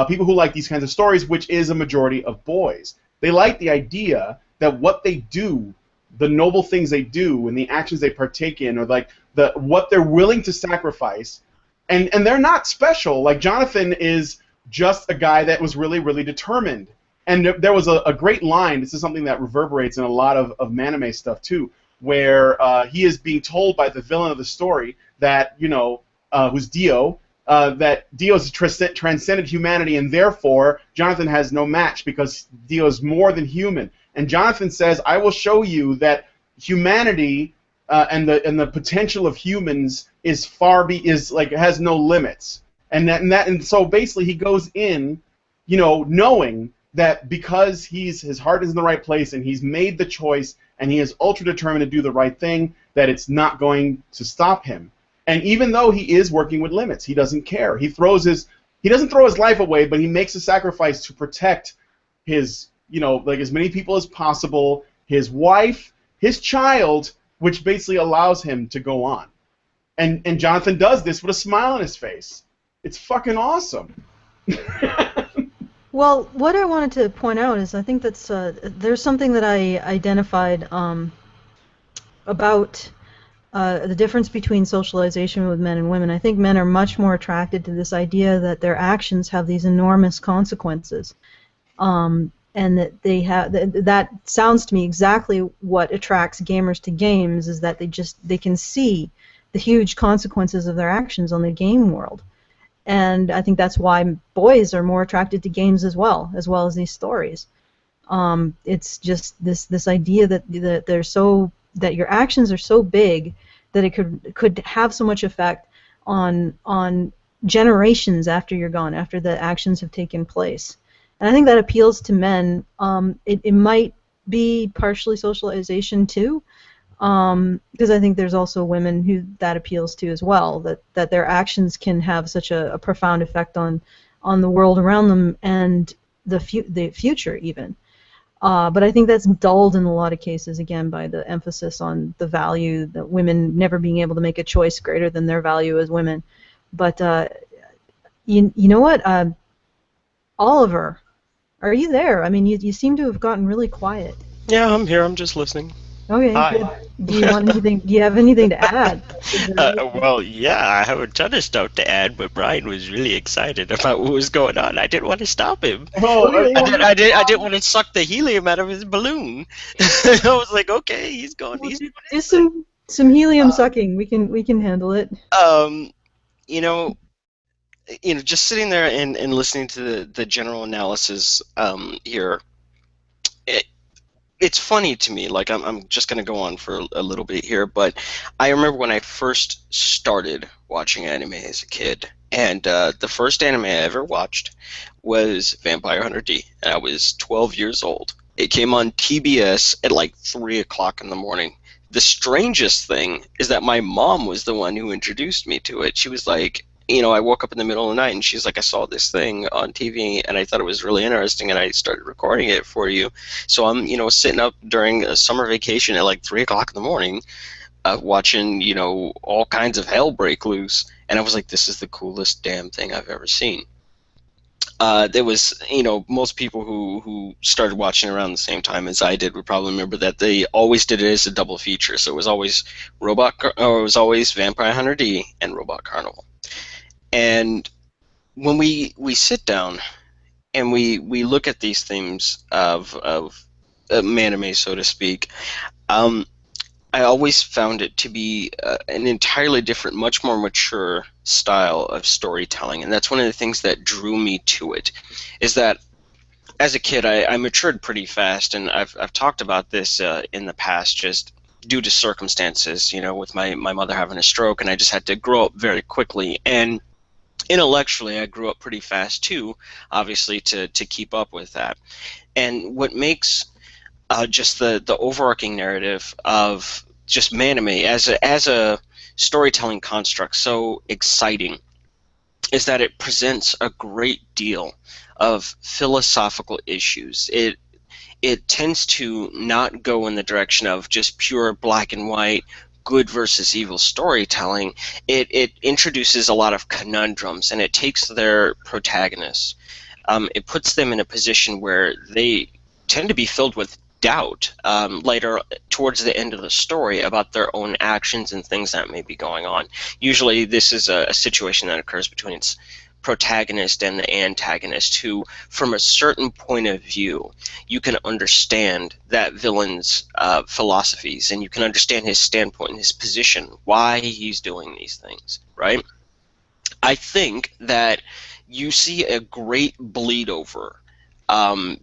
people who like these kinds of stories, which is a majority of boys. They like the idea that what they do, the noble things they do, and the actions they partake in, or like what they're willing to sacrifice, and they're not special. Like, Jonathan is just a guy that was really, really determined. And there was a great line. This is something that reverberates in a lot of Man-ime stuff too, where he is being told by the villain of the story that, who's Dio, that Dio's transcended humanity, and therefore Jonathan has no match because Dio is more than human. And Jonathan says, "I will show you that humanity and the potential of humans has no limits." And so basically he goes in, knowing that because his heart is in the right place and he's made the choice and he is ultra determined to do the right thing, that it's not going to stop him. And even though he is working with limits, he doesn't care. He doesn't throw his life away, but he makes a sacrifice to protect his, as many people as possible, his wife, his child, which basically allows him to go on. And Jonathan does this with a smile on his face. It's fucking awesome. Well, what I wanted to point out is I think that's there's something that I identified about the difference between socialization with men and women. I think men are much more attracted to this idea that their actions have these enormous consequences, and that that sounds to me exactly what attracts gamers to games, is that they can see the huge consequences of their actions on the game world. And I think that's why boys are more attracted to games as well as these stories. It's just this idea that that your actions are so big that it could have so much effect on generations after you're gone, after the actions have taken place. And I think that appeals to men. It might be partially socialization too, because I think there's also women who that appeals to as well, that their actions can have such a profound effect on the world around them and the future even. But I think that's dulled in a lot of cases, again, by the emphasis on the value, that women never being able to make a choice greater than their value as women. But you know what? Oliver, are you there? I mean, you seem to have gotten really quiet. Yeah, I'm here. I'm just listening. Okay, Hi. good. Do you want anything? Do you have anything to add? Well, yeah, I have a ton of stuff to add, but Brian was really excited about what was going on. I didn't want to stop him. I didn't want to suck the helium out of his balloon. I was like, okay, he's going. Do some helium sucking. We can handle it. Just sitting there and listening to the general analysis here. It's funny to me, like I'm just going to go on for a little bit here, but I remember when I first started watching anime as a kid, and the first anime I ever watched was Vampire Hunter D, and I was 12 years old. It came on TBS at like 3 o'clock in the morning. The strangest thing is that my mom was the one who introduced me to it. She was like, I woke up in the middle of the night and she's like, I saw this thing on TV and I thought it was really interesting and I started recording it for you. So I'm, sitting up during a summer vacation at like 3 o'clock in the morning watching, all kinds of hell break loose. And I was like, this is the coolest damn thing I've ever seen. There was, most people who started watching around the same time as I did would probably remember that they always did it as a double feature. So it was always Vampire Hunter D and Robot Carnival. And when we sit down and we look at these themes of Man-ime, so to speak, I always found it to be an entirely different, much more mature style of storytelling. And that's one of the things that drew me to it, is that as a kid, I matured pretty fast. And I've talked about this in the past, just due to circumstances, with my mother having a stroke, and I just had to grow up very quickly. And intellectually, I grew up pretty fast too, obviously, to keep up with that. And what makes just the overarching narrative of just Man-ime as a storytelling construct so exciting is that it presents a great deal of philosophical issues. It tends to not go in the direction of just pure black and white, good versus evil storytelling. It introduces a lot of conundrums, and it takes their protagonists. It puts them in a position where they tend to be filled with doubt later towards the end of the story about their own actions and things that may be going on. Usually this is a situation that occurs between protagonist and the antagonist, who, from a certain point of view, you can understand that villain's philosophies, and you can understand his standpoint and his position, why he's doing these things, right? I think that you see a great bleed over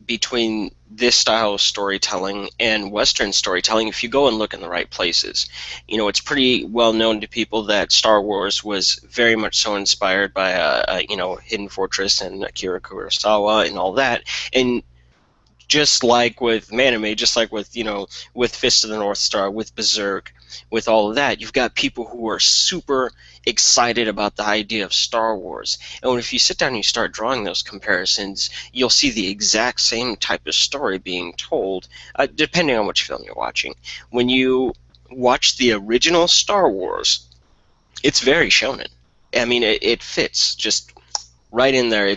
between this style of storytelling and Western storytelling if you go and look in the right places. You know, it's pretty well known to people that Star Wars was very much so inspired by, Hidden Fortress and Akira Kurosawa and all that. And just like with Man-ime, just like with, with Fist of the North Star, with Berserk, with all of that, you've got people who are super excited about the idea of Star Wars. And if you sit down and you start drawing those comparisons, you'll see the exact same type of story being told, depending on which film you're watching. When you watch the original Star Wars, it's very shonen. I mean, it fits just right in there.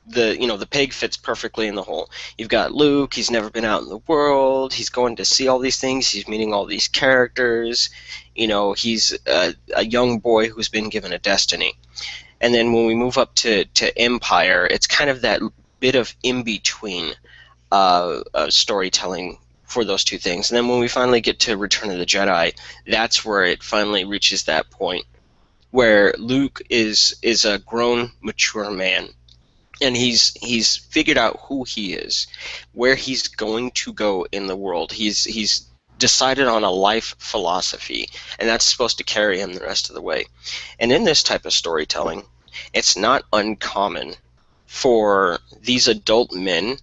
The pig fits perfectly in the hole. You've got Luke, he's never been out in the world, he's going to see all these things, he's meeting all these characters, he's a young boy who's been given a destiny. And then when we move up to Empire, it's kind of that bit of in-between storytelling for those two things. And then when we finally get to Return of the Jedi, that's where it finally reaches that point where Luke is a grown, mature man. And he's figured out who he is, where he's going to go in the world. He's decided on a life philosophy, and that's supposed to carry him the rest of the way. And in this type of storytelling, it's not uncommon for these adult men,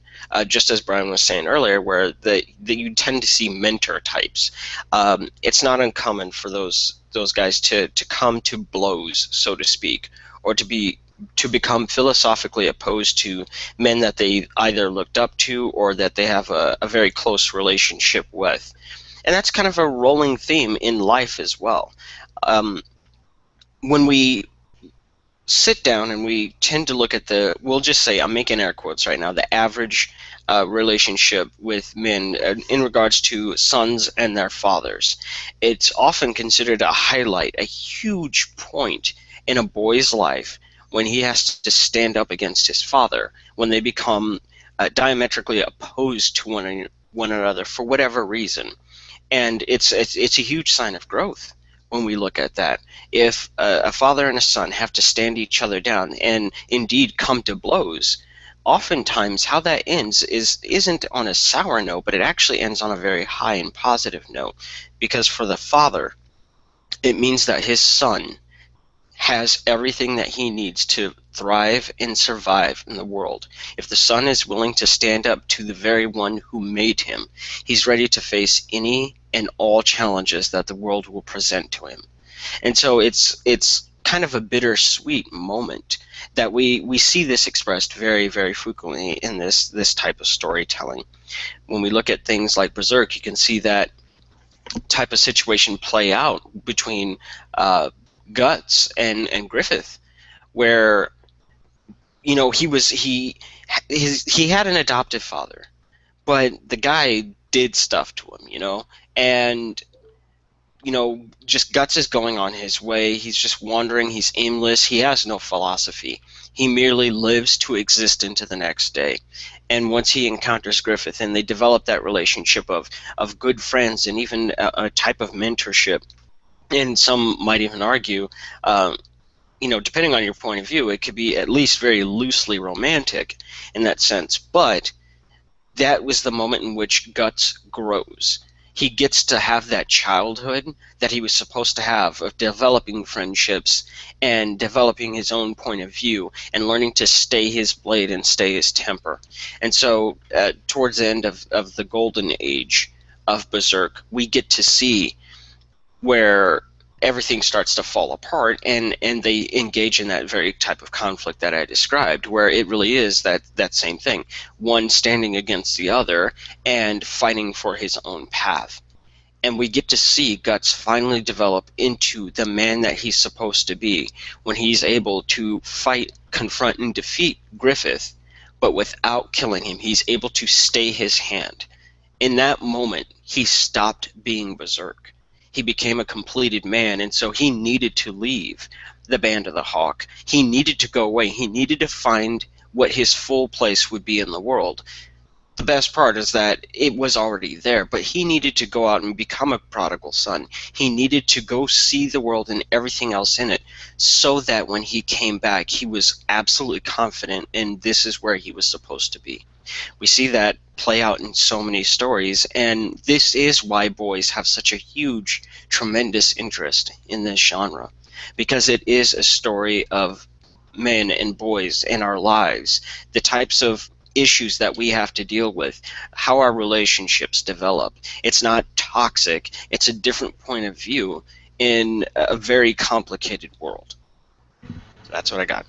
just as Brian was saying earlier, where you tend to see mentor types. It's not uncommon for those guys to come to blows, so to speak, or to become philosophically opposed to men that they either looked up to or that they have a very close relationship with. And that's kind of a rolling theme in life as well. When we sit down and we tend to look at we'll just say, I'm making air quotes right now, the average relationship with men in regards to sons and their fathers, it's often considered a highlight, a huge point in a boy's life when he has to stand up against his father, when they become diametrically opposed to one another for whatever reason. And it's a huge sign of growth when we look at that. If a father and a son have to stand each other down and indeed come to blows, oftentimes how that ends isn't on a sour note, but it actually ends on a very high and positive note. Because for the father, it means that his son has everything that he needs to thrive and survive in the world. If the son is willing to stand up to the very one who made him, he's ready to face any and all challenges that the world will present to him. And so it's kind of a bittersweet moment that we see this expressed very, very frequently in this type of storytelling. When we look at things like Berserk, you can see that type of situation play out between Guts and Griffith, where he had an adoptive father, but the guy did stuff to him, and just Guts is going on his way. He's just wandering. He's aimless. He has no philosophy. He merely lives to exist into the next day. And once he encounters Griffith, and they develop that relationship of good friends and even a type of mentorship. And some might even argue, depending on your point of view, it could be at least very loosely romantic in that sense. But that was the moment in which Guts grows. He gets to have that childhood that he was supposed to have of developing friendships and developing his own point of view and learning to stay his blade and stay his temper. And so towards the end of the golden age of Berserk, we get to see where everything starts to fall apart, and they engage in that very type of conflict that I described, where it really is that same thing, one standing against the other and fighting for his own path. And we get to see Guts finally develop into the man that he's supposed to be when he's able to fight, confront, and defeat Griffith, but without killing him. He's able to stay his hand. In that moment, he stopped being Berserk. He became a completed man, and so he needed to leave the Band of the Hawk. He needed to go away. He needed to find what his full place would be in the world. The best part is that it was already there, but he needed to go out and become a prodigal son. He needed to go see the world and everything else in it, so that when he came back, he was absolutely confident, and this is where he was supposed to be. We see that play out in so many stories, and this is why boys have such a huge, tremendous interest in this genre, because it is a story of men and boys in our lives, the types of issues that we have to deal with, how our relationships develop. It's not toxic, it's a different point of view in a very complicated world. So that's what I got.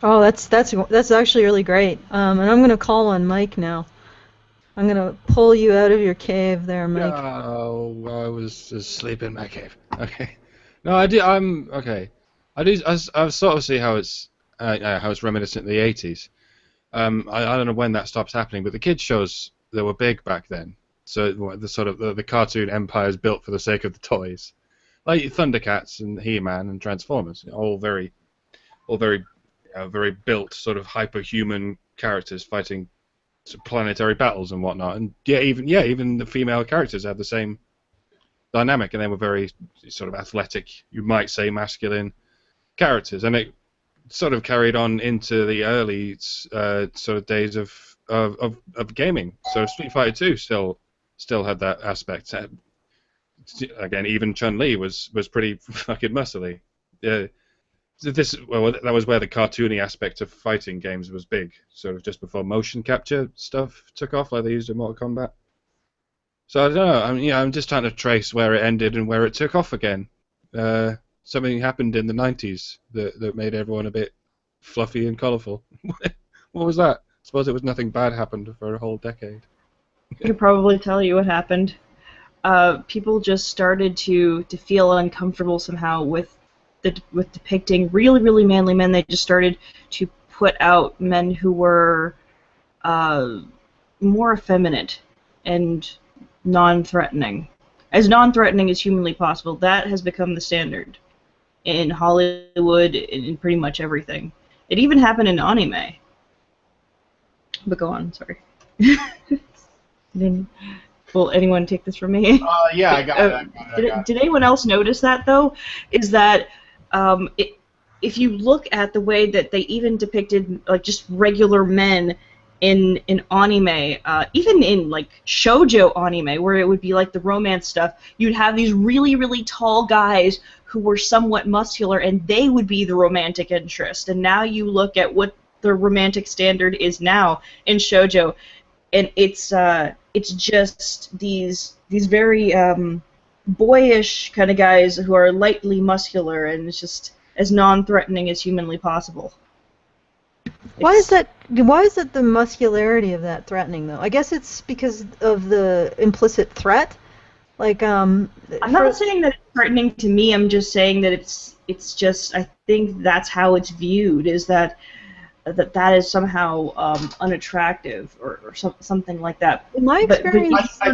Oh, that's actually really great. And I'm gonna call on Mike now. I'm gonna pull you out of your cave there, Mike. Oh, I was asleep in my cave. Okay. No, I do. I'm okay. I do. I sort of see how it's reminiscent of the '80s. I don't know when that stops happening, but the kids shows that were big back then. So the sort of the cartoon empires built for the sake of the toys, like Thundercats and He-Man and Transformers, all very built sort of hyperhuman characters fighting planetary battles and whatnot. And even the female characters had the same dynamic, and they were very sort of athletic, you might say masculine characters, and it sort of carried on into the early sort of days of gaming. So Street Fighter 2 still had that aspect. Again, even Chun-Li was pretty fucking muscly. That was where the cartoony aspect of fighting games was big, sort of just before motion capture stuff took off, like they used in Mortal Kombat. So I don't know. I'm just trying to trace where it ended and where it took off again. Something happened in the 90s that made everyone a bit fluffy and colourful. What was that? I suppose it was nothing bad happened for a whole decade. I could probably tell you what happened. People just started to feel uncomfortable somehow with depicting really, really manly men. They just started to put out men who were more effeminate and non-threatening. As non-threatening as humanly possible. That has become the standard in Hollywood, in pretty much everything. It even happened in anime. But go on, sorry. Will anyone take this from me? Yeah, I got it. Did anyone else notice that, though? Is that if you look at the way that they even depicted like just regular men in anime, even in like shoujo anime, where it would be like the romance stuff, you'd have these really, really tall guys who were somewhat muscular, and they would be the romantic interest. And now you look at what the romantic standard is now in shoujo, and it's just these very boyish kind of guys who are lightly muscular, and it's just as non-threatening as humanly possible. Why is that the muscularity of that threatening, though? I guess it's because of the implicit threat. Like, I'm not saying that it's threatening to me. I'm just saying that it's just, I think that's how it's viewed, is that is somehow unattractive or something like that. In my experience, I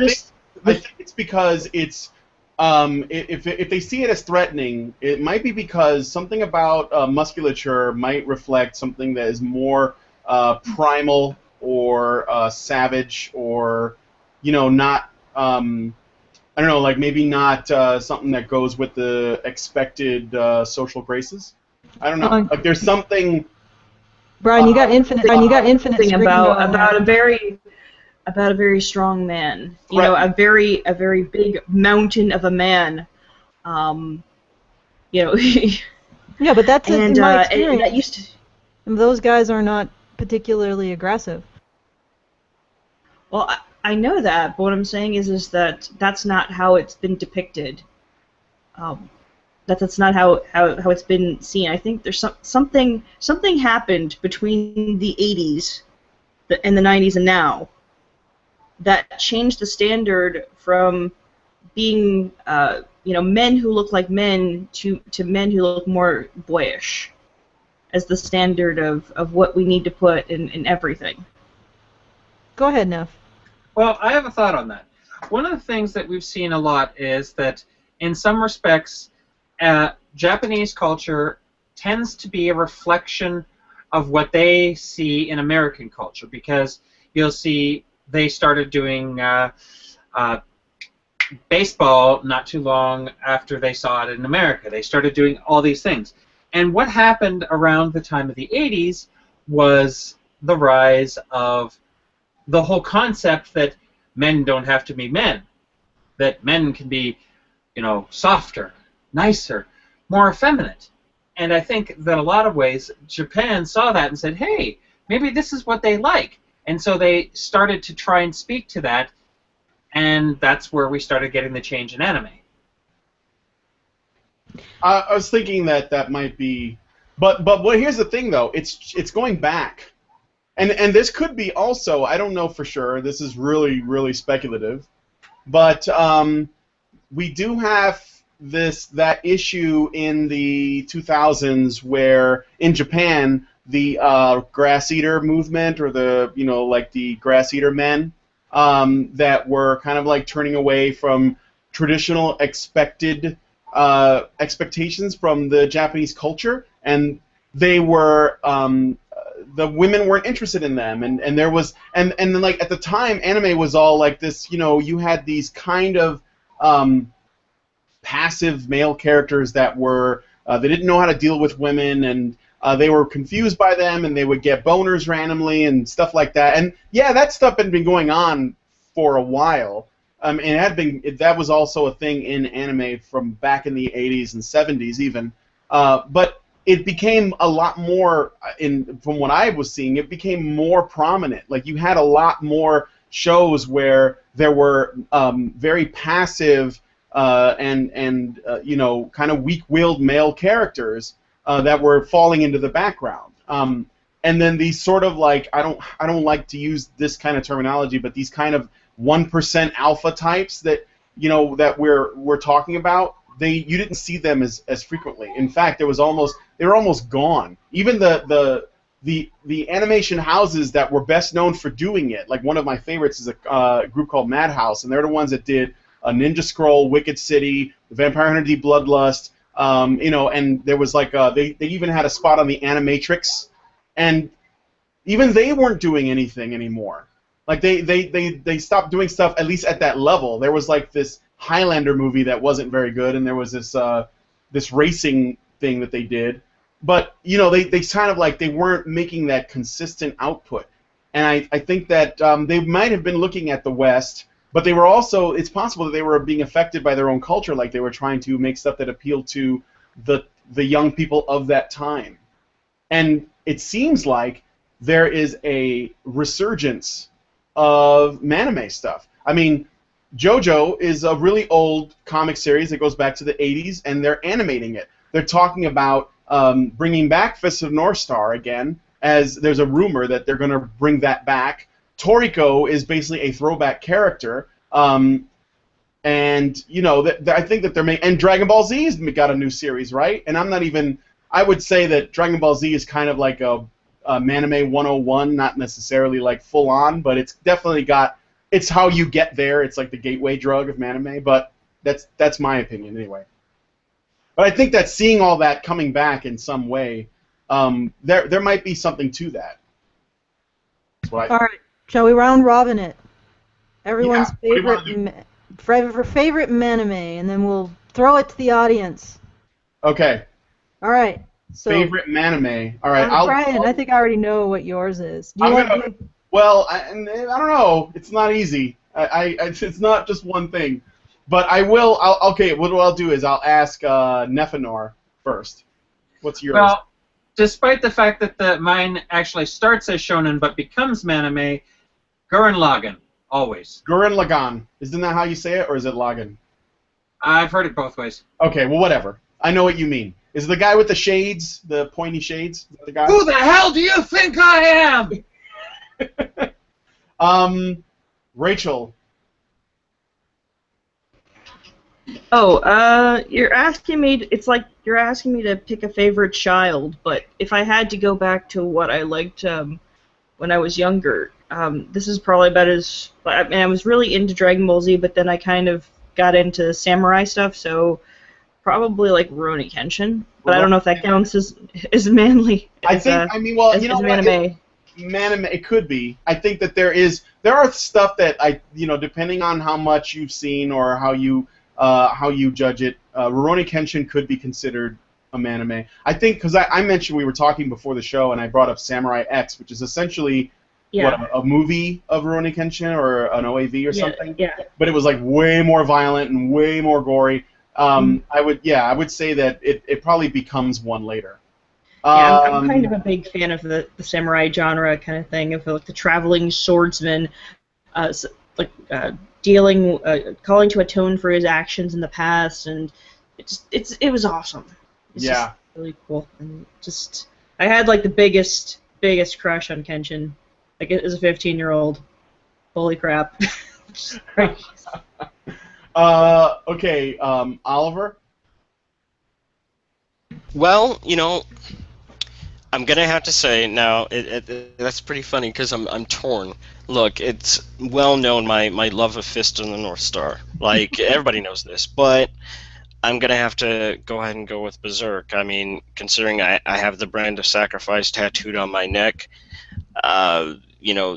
think it's because it's if they see it as threatening, it might be because something about musculature might reflect something that is more primal or savage, or not I don't know, like maybe not something that goes with the expected social graces. I don't know. Like there's something. Brian, you got infinite. Thing about a very strong man. You know, a very big mountain of a man. Yeah, but that's in my experience. That used to. Those guys are not particularly aggressive. Well, I know that, but what I'm saying is that that's not how it's been depicted. That's not how it's been seen. I think there's something happened between the 80s and the 90s and now that changed the standard from being men who look like men to men who look more boyish as the standard of what we need to put in everything. Go ahead, Neff. Well, I have a thought on that. One of the things that we've seen a lot is that in some respects Japanese culture tends to be a reflection of what they see in American culture, because you'll see they started doing baseball not too long after they saw it in America. They started doing all these things. And what happened around the time of the 80s was the rise of the whole concept that men don't have to be men, that men can be, softer, nicer, more effeminate. And I think that a lot of ways Japan saw that and said, hey, maybe this is what they like. And so they started to try and speak to that, and that's where we started getting the change in anime. I was thinking that might be, but here's the thing though, it's going back, and this could be also, I don't know for sure. This is really speculative, but we do have that issue in the 2000s where in Japan the grass eater movement, or the the grass eater men that were kind of like turning away from traditional expectations from the Japanese culture, and they were the women weren't interested in them, and there was and then like at the time anime was all like this, you had these kind of passive male characters that were they didn't know how to deal with women, and they were confused by them, and they would get boners randomly and stuff like that. And yeah, that stuff had been going on for a while. And that was also a thing in anime from back in the 80s and 70s even. But it became a lot more, from what I was seeing, it became more prominent. Like you had a lot more shows where there were very passive and kind of weak-willed male characters that were falling into the background. And then these sort of like, I don't like to use this kind of terminology, but these kind of 1% alpha types that that we're talking about, you didn't see them as frequently. In fact, they were almost gone. Even the animation houses that were best known for doing it, like one of my favorites is a group called Madhouse, and they're the ones that did Ninja Scroll, Wicked City, The Vampire Hunter D Bloodlust, and there was like they even had a spot on the Animatrix, and even they weren't doing anything anymore. Like they stopped doing stuff, at least at that level. There was like this Highlander movie that wasn't very good, and there was this racing thing that they did, but they kind of like they weren't making that consistent output. And I think that they might have been looking at the West, but they were also, it's possible that they were being affected by their own culture, like they were trying to make stuff that appealed to the young people of that time. And it seems like there is a resurgence of Man-ime stuff. I mean, JoJo is a really old comic series that goes back to the 80s, and they're animating it. They're talking about bringing back Fist of North Star again, as there's a rumor that they're going to bring that back. Toriko is basically a throwback character, and I think that they're and Dragon Ball Z has got a new series, right? And I would say that Dragon Ball Z is kind of like a Man-ime 101, not necessarily like full on, but it's definitely it's how you get there. It's like the gateway drug of Man-ime, but that's my opinion anyway. But I think that seeing all that coming back in some way, there might be something to that. All right, shall we round robin it? Everyone's favorite Man-ime, and then we'll throw it to the audience. Okay. All right. So, favorite Man-ime. All right. Brian, I think I already know what yours is. Well, I don't know. It's not easy. It's not just one thing. But I will. Okay. What I'll do is I'll ask Nephenor first. What's yours? Well, despite the fact that mine actually starts as shonen but becomes Man-ime, Gurren Lagann, always. Gurren Lagann. Isn't that how you say it, or is it Lagann? I've heard it both ways. Okay. Well, whatever. I know what you mean. Is it the guy with the shades, the pointy shades? Is that the guy? Who the hell do you think I am? Rachel. Oh, you're asking me. It's like you're asking me to pick a favorite child. But if I had to go back to what I liked when I was younger, this is probably about as. I mean, I was really into Dragon Ball Z, but then I kind of got into samurai stuff. So probably like Rurouni Kenshin, but I don't know if that counts as manly. I think. I mean, well, as, you know as what? anime. It could be. I think that there are stuff that depending on how much you've seen or how you judge it, Rurouni Kenshin could be considered a manime. I think because I mentioned we were talking before the show and I brought up Samurai X, which is essentially a movie of Rurouni Kenshin or an OAV or something. Yeah. But it was like way more violent and way more gory. I would say that it probably becomes one later. Yeah, I'm kind of a big fan of the samurai genre kind of thing, of like the traveling swordsman, calling to atone for his actions in the past, and it was awesome. It's just really cool, and just I had like the biggest crush on Kenshin, like as a 15-year-old. Holy crap! Okay, Oliver. Well, I'm gonna have to say now that's pretty funny because I'm torn. Look, it's well known my love of Fist of the North Star. Like everybody knows this, but I'm gonna have to go ahead and go with Berserk. I mean, considering I have the brand of sacrifice tattooed on my neck, a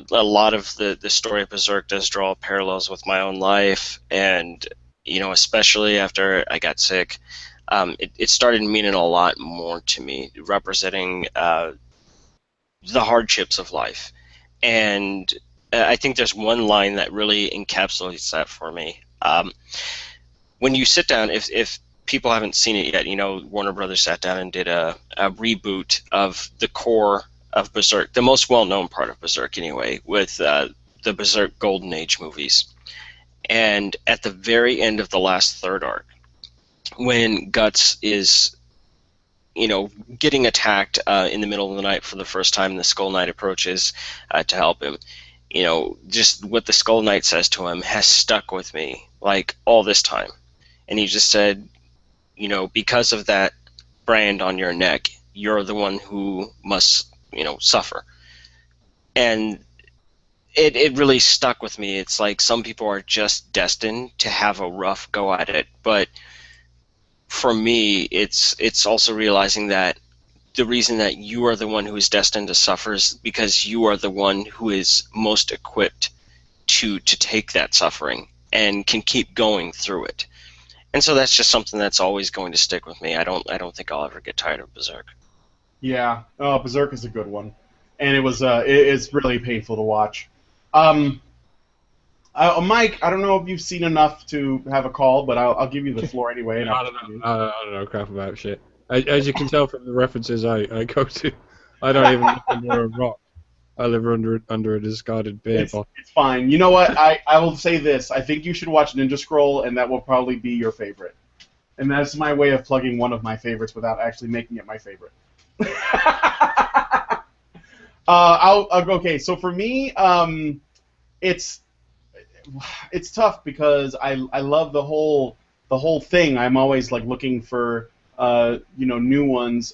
lot of the story of Berserk does draw parallels with my own life, and especially after I got sick. It started meaning a lot more to me, representing the hardships of life. And I think there's one line that really encapsulates that for me. When you sit down, if people haven't seen it yet, Warner Brothers sat down and did a reboot of the core of Berserk, the most well-known part of Berserk anyway, with the Berserk Golden Age movies. And at the very end of the last third arc, when Guts is, getting attacked in the middle of the night for the first time, the Skull Knight approaches to help him. Just what the Skull Knight says to him has stuck with me, like, all this time. And he just said, because of that brand on your neck, you're the one who must, suffer. And it really stuck with me. It's like some people are just destined to have a rough go at it, but for me, it's also realizing that the reason that you are the one who is destined to suffer is because you are the one who is most equipped to take that suffering and can keep going through it. And so that's just something that's always going to stick with me. I don't think I'll ever get tired of Berserk. Yeah, Berserk is a good one, and it's really painful to watch. Mike, I don't know if you've seen enough to have a call, but I'll give you the floor anyway. I don't know crap about shit. As you can tell from the references I go to, I don't even live under a rock. I live under a discarded beer bottle. It's fine. You know what? I will say this. I think you should watch Ninja Scroll, and that will probably be your favorite. And that's my way of plugging one of my favorites without actually making it my favorite. Okay, so for me, it's tough because I love the whole thing. I'm always like looking for new ones.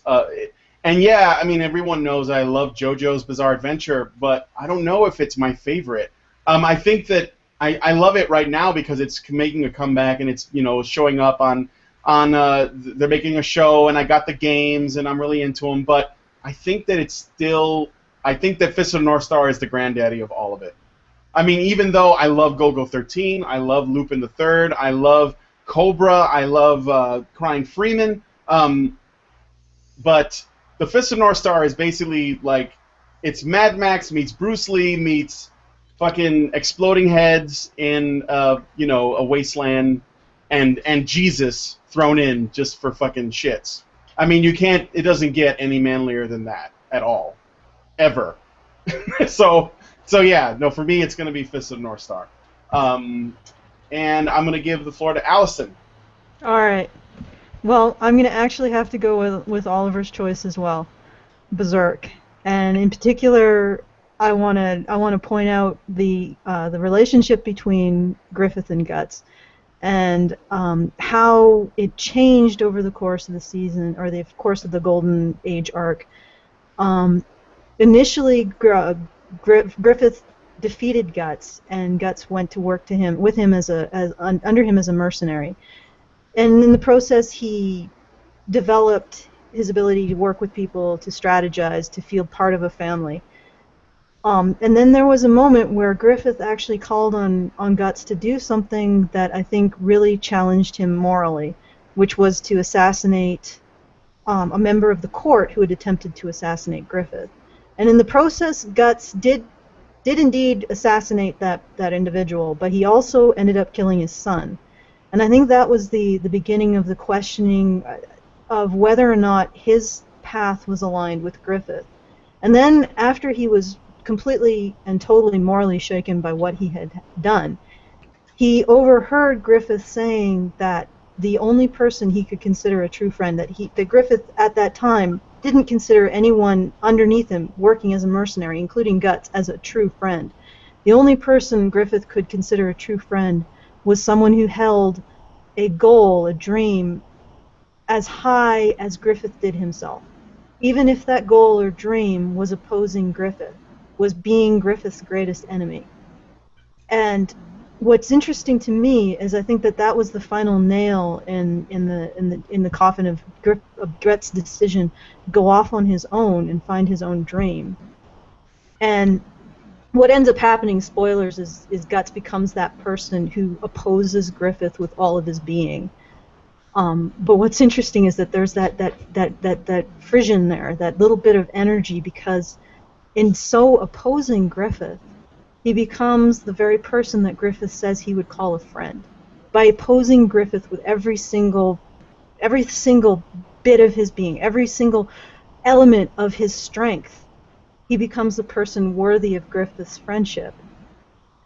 And yeah, I mean everyone knows I love JoJo's Bizarre Adventure, but I don't know if it's my favorite. I think that I love it right now because it's making a comeback and it's showing up on they're making a show and I got the games and I'm really into them. But I think that Fist of the North Star is the granddaddy of all of it. I mean, even though I love Go-Go 13, I love Lupin the Third, I love Cobra, I love Crying Freeman, but the Fist of North Star is basically like, it's Mad Max meets Bruce Lee meets fucking exploding heads in a wasteland, and Jesus thrown in just for fucking shits. I mean, it doesn't get any manlier than that at all, ever. So yeah, no, for me it's going to be Fist of the North Star. And I'm going to give the floor to Allison. All right. Well, I'm going to actually have to go with Oliver's choice as well, Berserk. And in particular, I want to point out the relationship between Griffith and Guts, and how it changed over the course of the season, or the course of the Golden Age arc. Initially, Griffith defeated Guts, and Guts went to work under him as a mercenary. And in the process, he developed his ability to work with people, to strategize, to feel part of a family. And then there was a moment where Griffith actually called on Guts to do something that I think really challenged him morally, which was to assassinate a member of the court who had attempted to assassinate Griffith. And in the process, Guts did indeed assassinate that individual, but he also ended up killing his son. And I think that was the beginning of the questioning of whether or not his path was aligned with Griffith. And then after he was completely and totally morally shaken by what he had done, he overheard Griffith saying that the only person he could consider a true friend, that Griffith at that time didn't consider anyone underneath him working as a mercenary, including Guts, as a true friend. The only person Griffith could consider a true friend was someone who held a goal, a dream, as high as Griffith did himself. Even if that goal or dream was opposing Griffith, was being Griffith's greatest enemy. And what's interesting to me is I think that was the final nail in the coffin of Guts' decision to go off on his own and find his own dream. And what ends up happening, spoilers, is Guts becomes that person who opposes Griffith with all of his being. But what's interesting is that there's that frisson there, that little bit of energy, because in so opposing Griffith, he becomes the very person that Griffith says he would call a friend. By opposing Griffith with every single bit of his being, every single element of his strength, he becomes the person worthy of Griffith's friendship.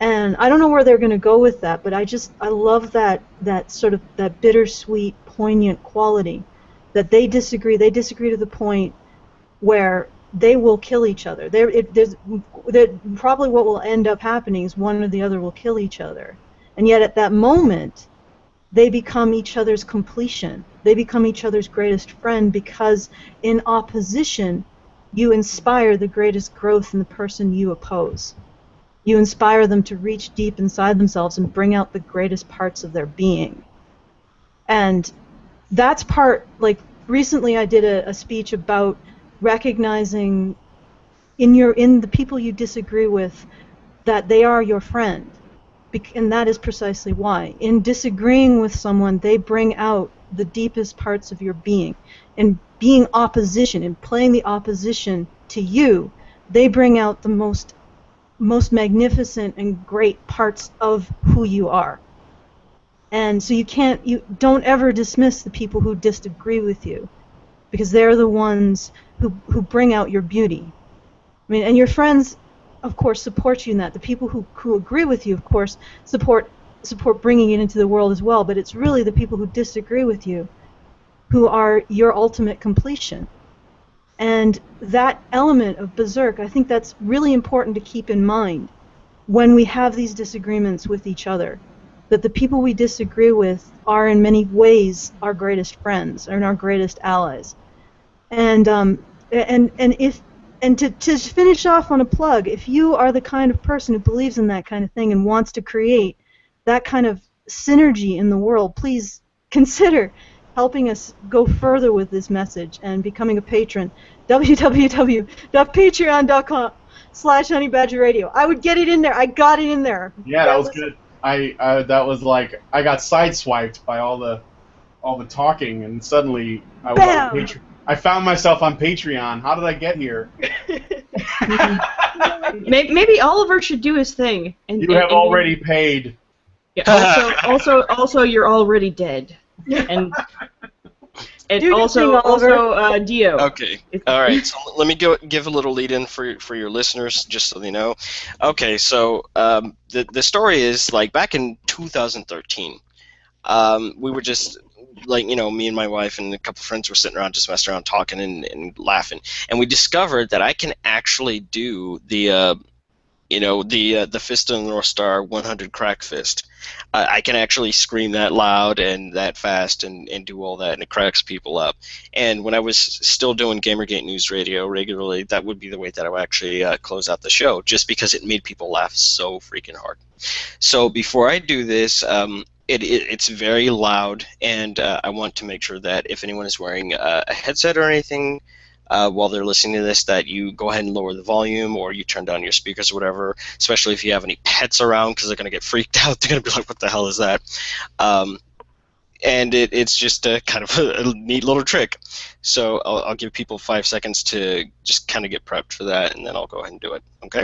And I don't know where they're going to go with that, but I love that sort of that bittersweet, poignant quality that they disagree. They disagree to the point where they will kill each other. Probably what will end up happening is one or the other will kill each other. And yet at that moment, they become each other's completion. They become each other's greatest friend, because in opposition, you inspire the greatest growth in the person you oppose. You inspire them to reach deep inside themselves and bring out the greatest parts of their being. And that's part, like, recently I did a speech about recognizing in the people you disagree with that they are your friend. And that is precisely why. In disagreeing with someone, they bring out the deepest parts of your being. In being opposition, in playing the opposition to you, they bring out the most magnificent and great parts of who you are. And so you don't ever dismiss the people who disagree with you, because they're the ones who bring out your beauty. I mean, and your friends, of course, support you in that. The people who agree with you, of course, support bringing it into the world as well. But it's really the people who disagree with you who are your ultimate completion. And that element of Berserk, I think that's really important to keep in mind when we have these disagreements with each other. That the people we disagree with are in many ways our greatest friends and our greatest allies. And to finish off on a plug, if you are the kind of person who believes in that kind of thing and wants to create that kind of synergy in the world, please consider helping us go further with this message and becoming a patron. www.patreon.com/honeybadgerradio. I would get it in there. I got it in there. Yeah, that was good. That was like I got sideswiped by all the talking, and suddenly I was on Patreon. I found myself on Patreon. How did I get here? Maybe Oliver should do his thing. You have already paid. Yeah, also, you're already dead. And also, Dio. Okay. All right. So let me give a little lead-in for your listeners, just so they know. Okay. So the story is, like, back in 2013, we were just, like, me and my wife and a couple friends were sitting around, just messing around, talking and laughing, and we discovered that I can actually do the Fist of the North Star 100 crack fist. I can actually scream that loud and that fast and do all that, and it cracks people up. And when I was still doing Gamergate News Radio regularly, that would be the way that I would actually close out the show, just because it made people laugh so freaking hard. So before I do this, It's very loud, and I want to make sure that if anyone is wearing a headset or anything while they're listening to this, that you go ahead and lower the volume, or you turn down your speakers or whatever, especially if you have any pets around, because they're going to get freaked out. They're going to be like, what the hell is that? And it's just a kind of a neat little trick. So I'll give people 5 seconds to just kind of get prepped for that, and then I'll go ahead and do it. Okay?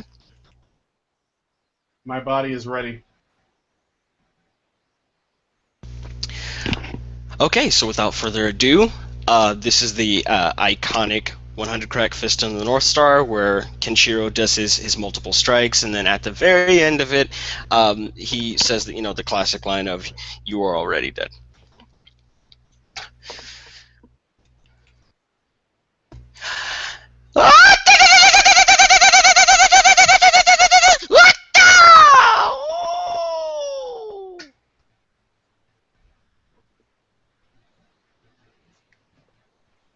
My body is ready. Okay, so without further ado, this is the iconic 100 crack fist on the North Star, where Kenshiro does his multiple strikes, and then at the very end of it, he says that, the classic line of, "You are already dead."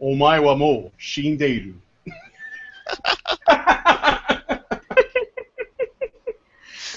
Omae wa mou shindeiru.